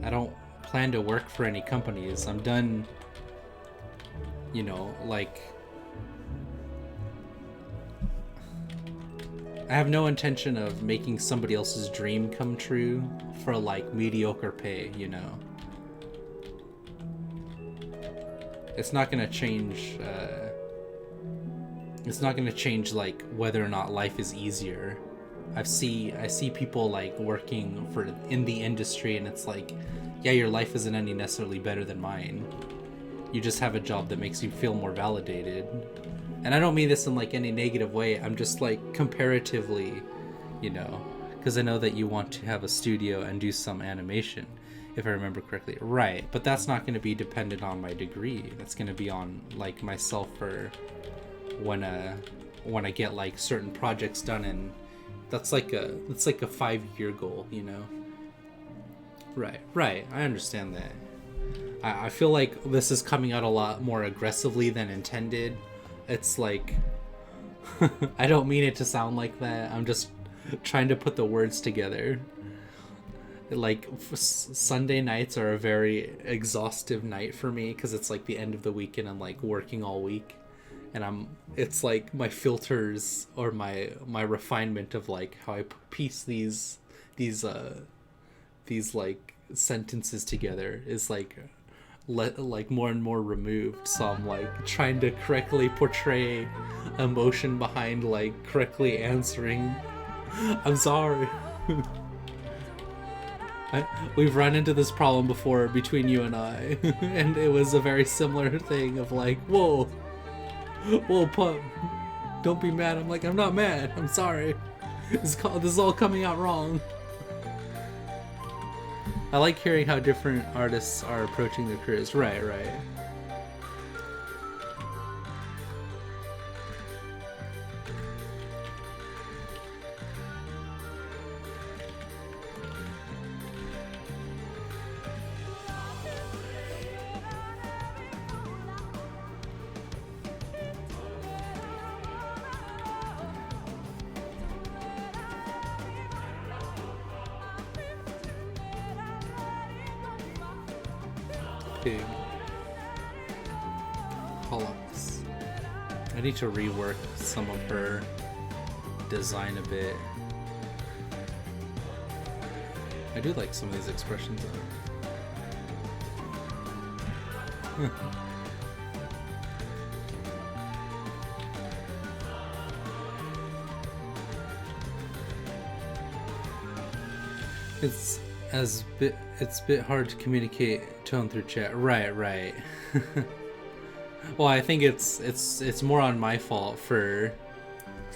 S1: I don't plan to work for any companies. I'm done. Like. I have no intention of making somebody else's dream come true for like mediocre pay, It's not gonna change. It's not gonna change like whether or not life is easier. I see people like working in the industry, and it's like, yeah, your life isn't any necessarily better than mine. You just have a job that makes you feel more validated. And I don't mean this in like any negative way. I'm just like comparatively, because I know that you want to have a studio and do some animation, if I remember correctly. Right, but that's not going to be dependent on my degree. That's going to be on like myself for when I get like certain projects done, and it's like a 5-year goal, Right. I understand that. I feel like this is coming out a lot more aggressively than intended. It's like, I don't mean it to sound like that. I'm just trying to put the words together. Like, Sunday nights are a very exhaustive night for me because it's like the end of the week and I'm like working all week. And it's like my filters or my refinement of like how I piece these like sentences together is like more and more removed. So I'm like trying to correctly portray emotion behind like correctly answering. I'm sorry. We've run into this problem before between you and I, and it was a very similar thing of like, whoa, pup, don't be mad. I'm like, I'm not mad. I'm sorry. This is all coming out wrong. I like hearing how different artists are approaching their careers. Right. pig. Pollux. I need to rework some of her design a bit. I do like some of these expressions though. It's a bit hard to communicate tone through chat. Right. Well, I think it's more on my fault for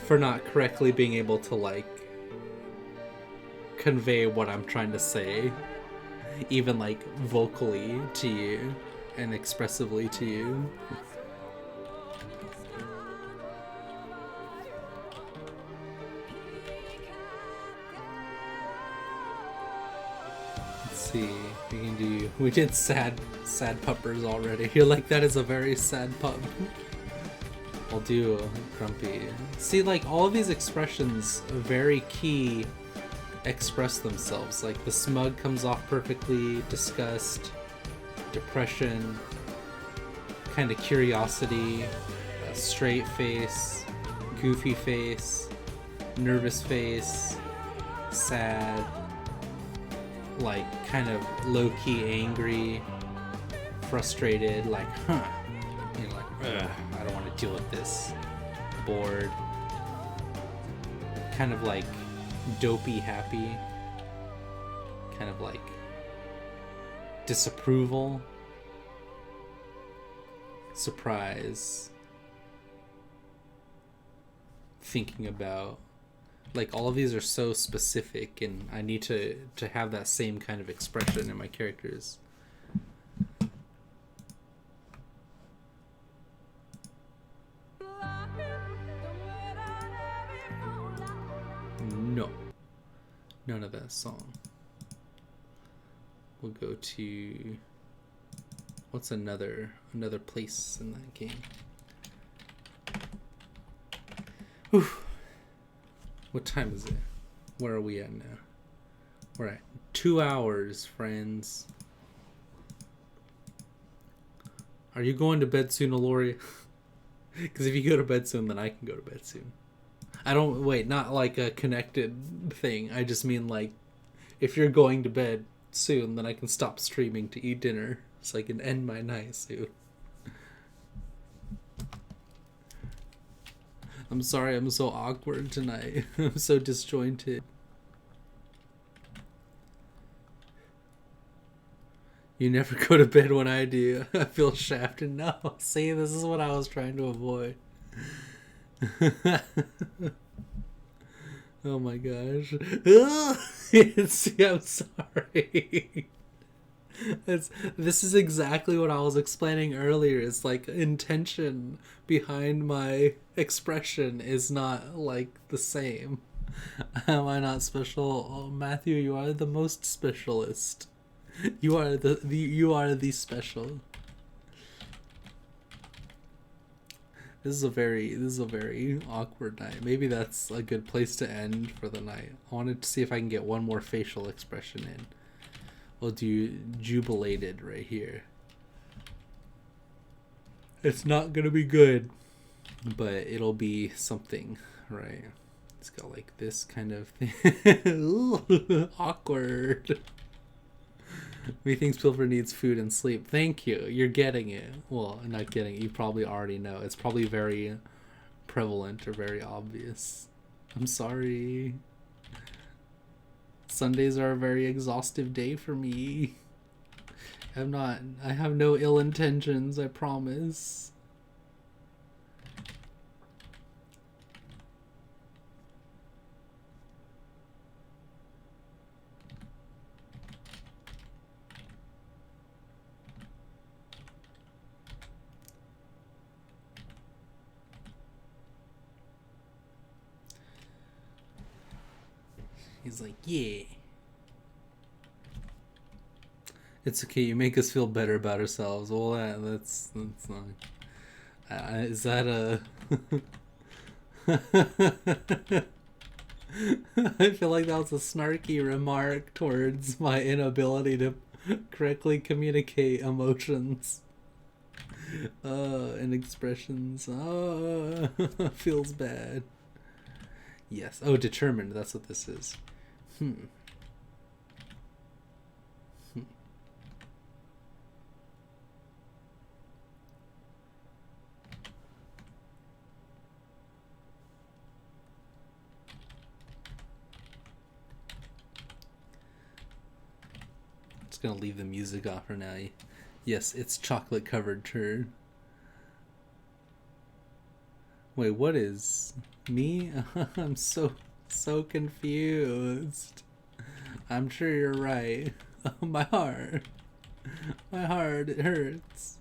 S1: not correctly being able to like convey what I'm trying to say, even like vocally to you and expressively to you. Let's see, we did sad puppers already. You're like, that is a very sad pup. I'll do grumpy. See, like, all of these expressions, very key, express themselves. Like, the smug comes off perfectly, disgust, depression, kind of curiosity, straight face, goofy face, nervous face, sad, like, kind of low-key angry, frustrated, like, huh. You know, like, ugh, I don't want to deal with this. Bored. Kind of like dopey happy. Kind of like disapproval. Surprise. Thinking about. Like, all of these are so specific, and I need to have that same kind of expression in my characters. No. None of that song. We'll go to... What's another place in that game? Whew. What time is it? Where are we at now? We're at 2 hours, friends. Are you going to bed soon, Aloria? Because if you go to bed soon, then I can go to bed soon. I don't... Wait, not like a connected thing. I just mean like, if you're going to bed soon, then I can stop streaming to eat dinner. So I can end my night soon. I'm sorry I'm so awkward tonight. I'm so disjointed. You never go to bed when I do. I feel shafted now. See, this is what I was trying to avoid. Oh my gosh. I'm sorry. This is exactly what I was explaining earlier. It's like intention behind my expression is not like the same. Am I not special? Oh, Matthew, you are the most specialist. You are the special. This is a very awkward night. Maybe that's a good place to end for the night. I wanted to see if I can get one more facial expression in. We'll do jubilated right here. It's not gonna be good, but it'll be something, right? It's got like this kind of thing. Awkward. Methinks Pilfer needs food and sleep. Thank you. You're getting it. Well, not getting it. You probably already know. It's probably very prevalent or very obvious. I'm sorry. Sundays are a very exhaustive day for me. I have no ill intentions, I promise. He's like, yeah. It's okay, you make us feel better about ourselves. Well, that's not... is that a... I feel like that was a snarky remark towards my inability to correctly communicate emotions and expressions. Feels bad. Yes. Oh, determined. That's what this is. Just gonna leave the music off for now. Yes, it's chocolate covered turd. Wait, what is me? I'm so confused. I'm sure you're right. My heart. My heart, it hurts.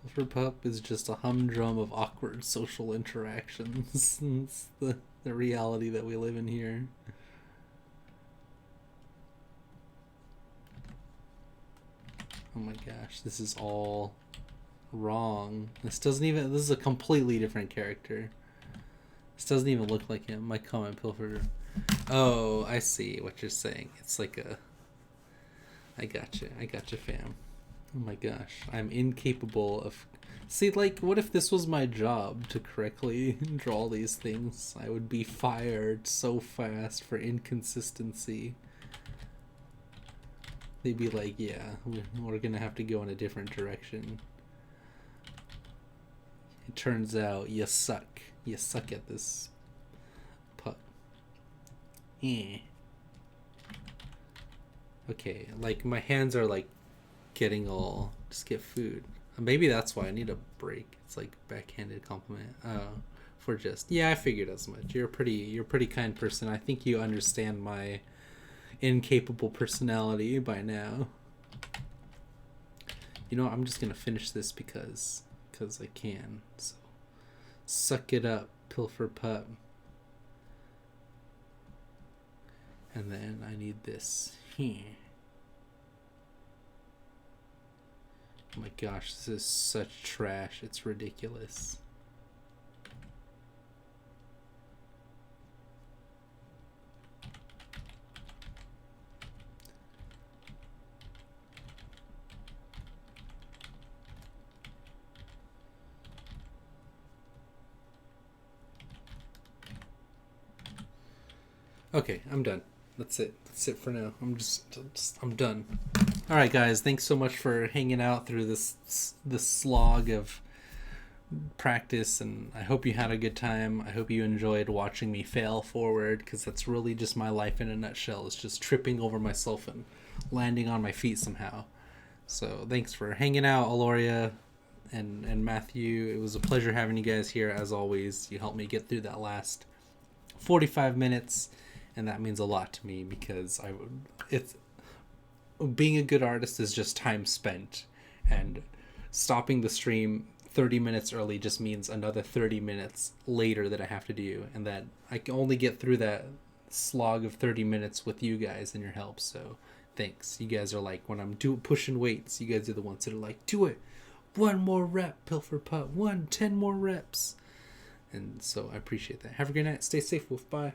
S1: Pilferpup is just a humdrum of awkward social interactions. It's the reality that we live in here. Oh my gosh, this is all wrong. This is a completely different character. This doesn't even look like him. My comment, Pilfer. Oh, I see what you're saying. It's like a... I gotcha, fam. Oh my gosh, I'm incapable of... See, like, what if this was my job to correctly draw these things? I would be fired so fast for inconsistency. They'd be like, yeah, we're gonna have to go in a different direction. It turns out you suck. You suck at this pup. Yeah. Okay, like my hands are like getting all... Just get food. Maybe that's why I need a break. It's like backhanded compliment. For just... Yeah, I figured as much. You're a pretty kind person. I think you understand my incapable personality by now. You know what? I'm just gonna finish this because I can. So suck it up, Pilferpup. And then I need this here. Oh my gosh, this is such trash. It's ridiculous. Okay, I'm done. That's it. That's it for now. I'm done. All right, guys. Thanks so much for hanging out through this slog of practice, and I hope you had a good time. I hope you enjoyed watching me fail forward, because that's really just my life in a nutshell. It's just tripping over myself and landing on my feet somehow. So thanks for hanging out, Aloria and Matthew. It was a pleasure having you guys here as always. You helped me get through that last 45 minutes. And that means a lot to me, because being a good artist is just time spent, and stopping the stream 30 minutes early just means another 30 minutes later that I have to do, and that I can only get through that slog of 30 minutes with you guys and your help. So thanks. You guys are like, when I'm pushing weights, you guys are the ones that are like, do it, 1 more rep, Pilferpup, 10 more reps. And so I appreciate that. Have a good night. Stay safe, Wolf. Bye.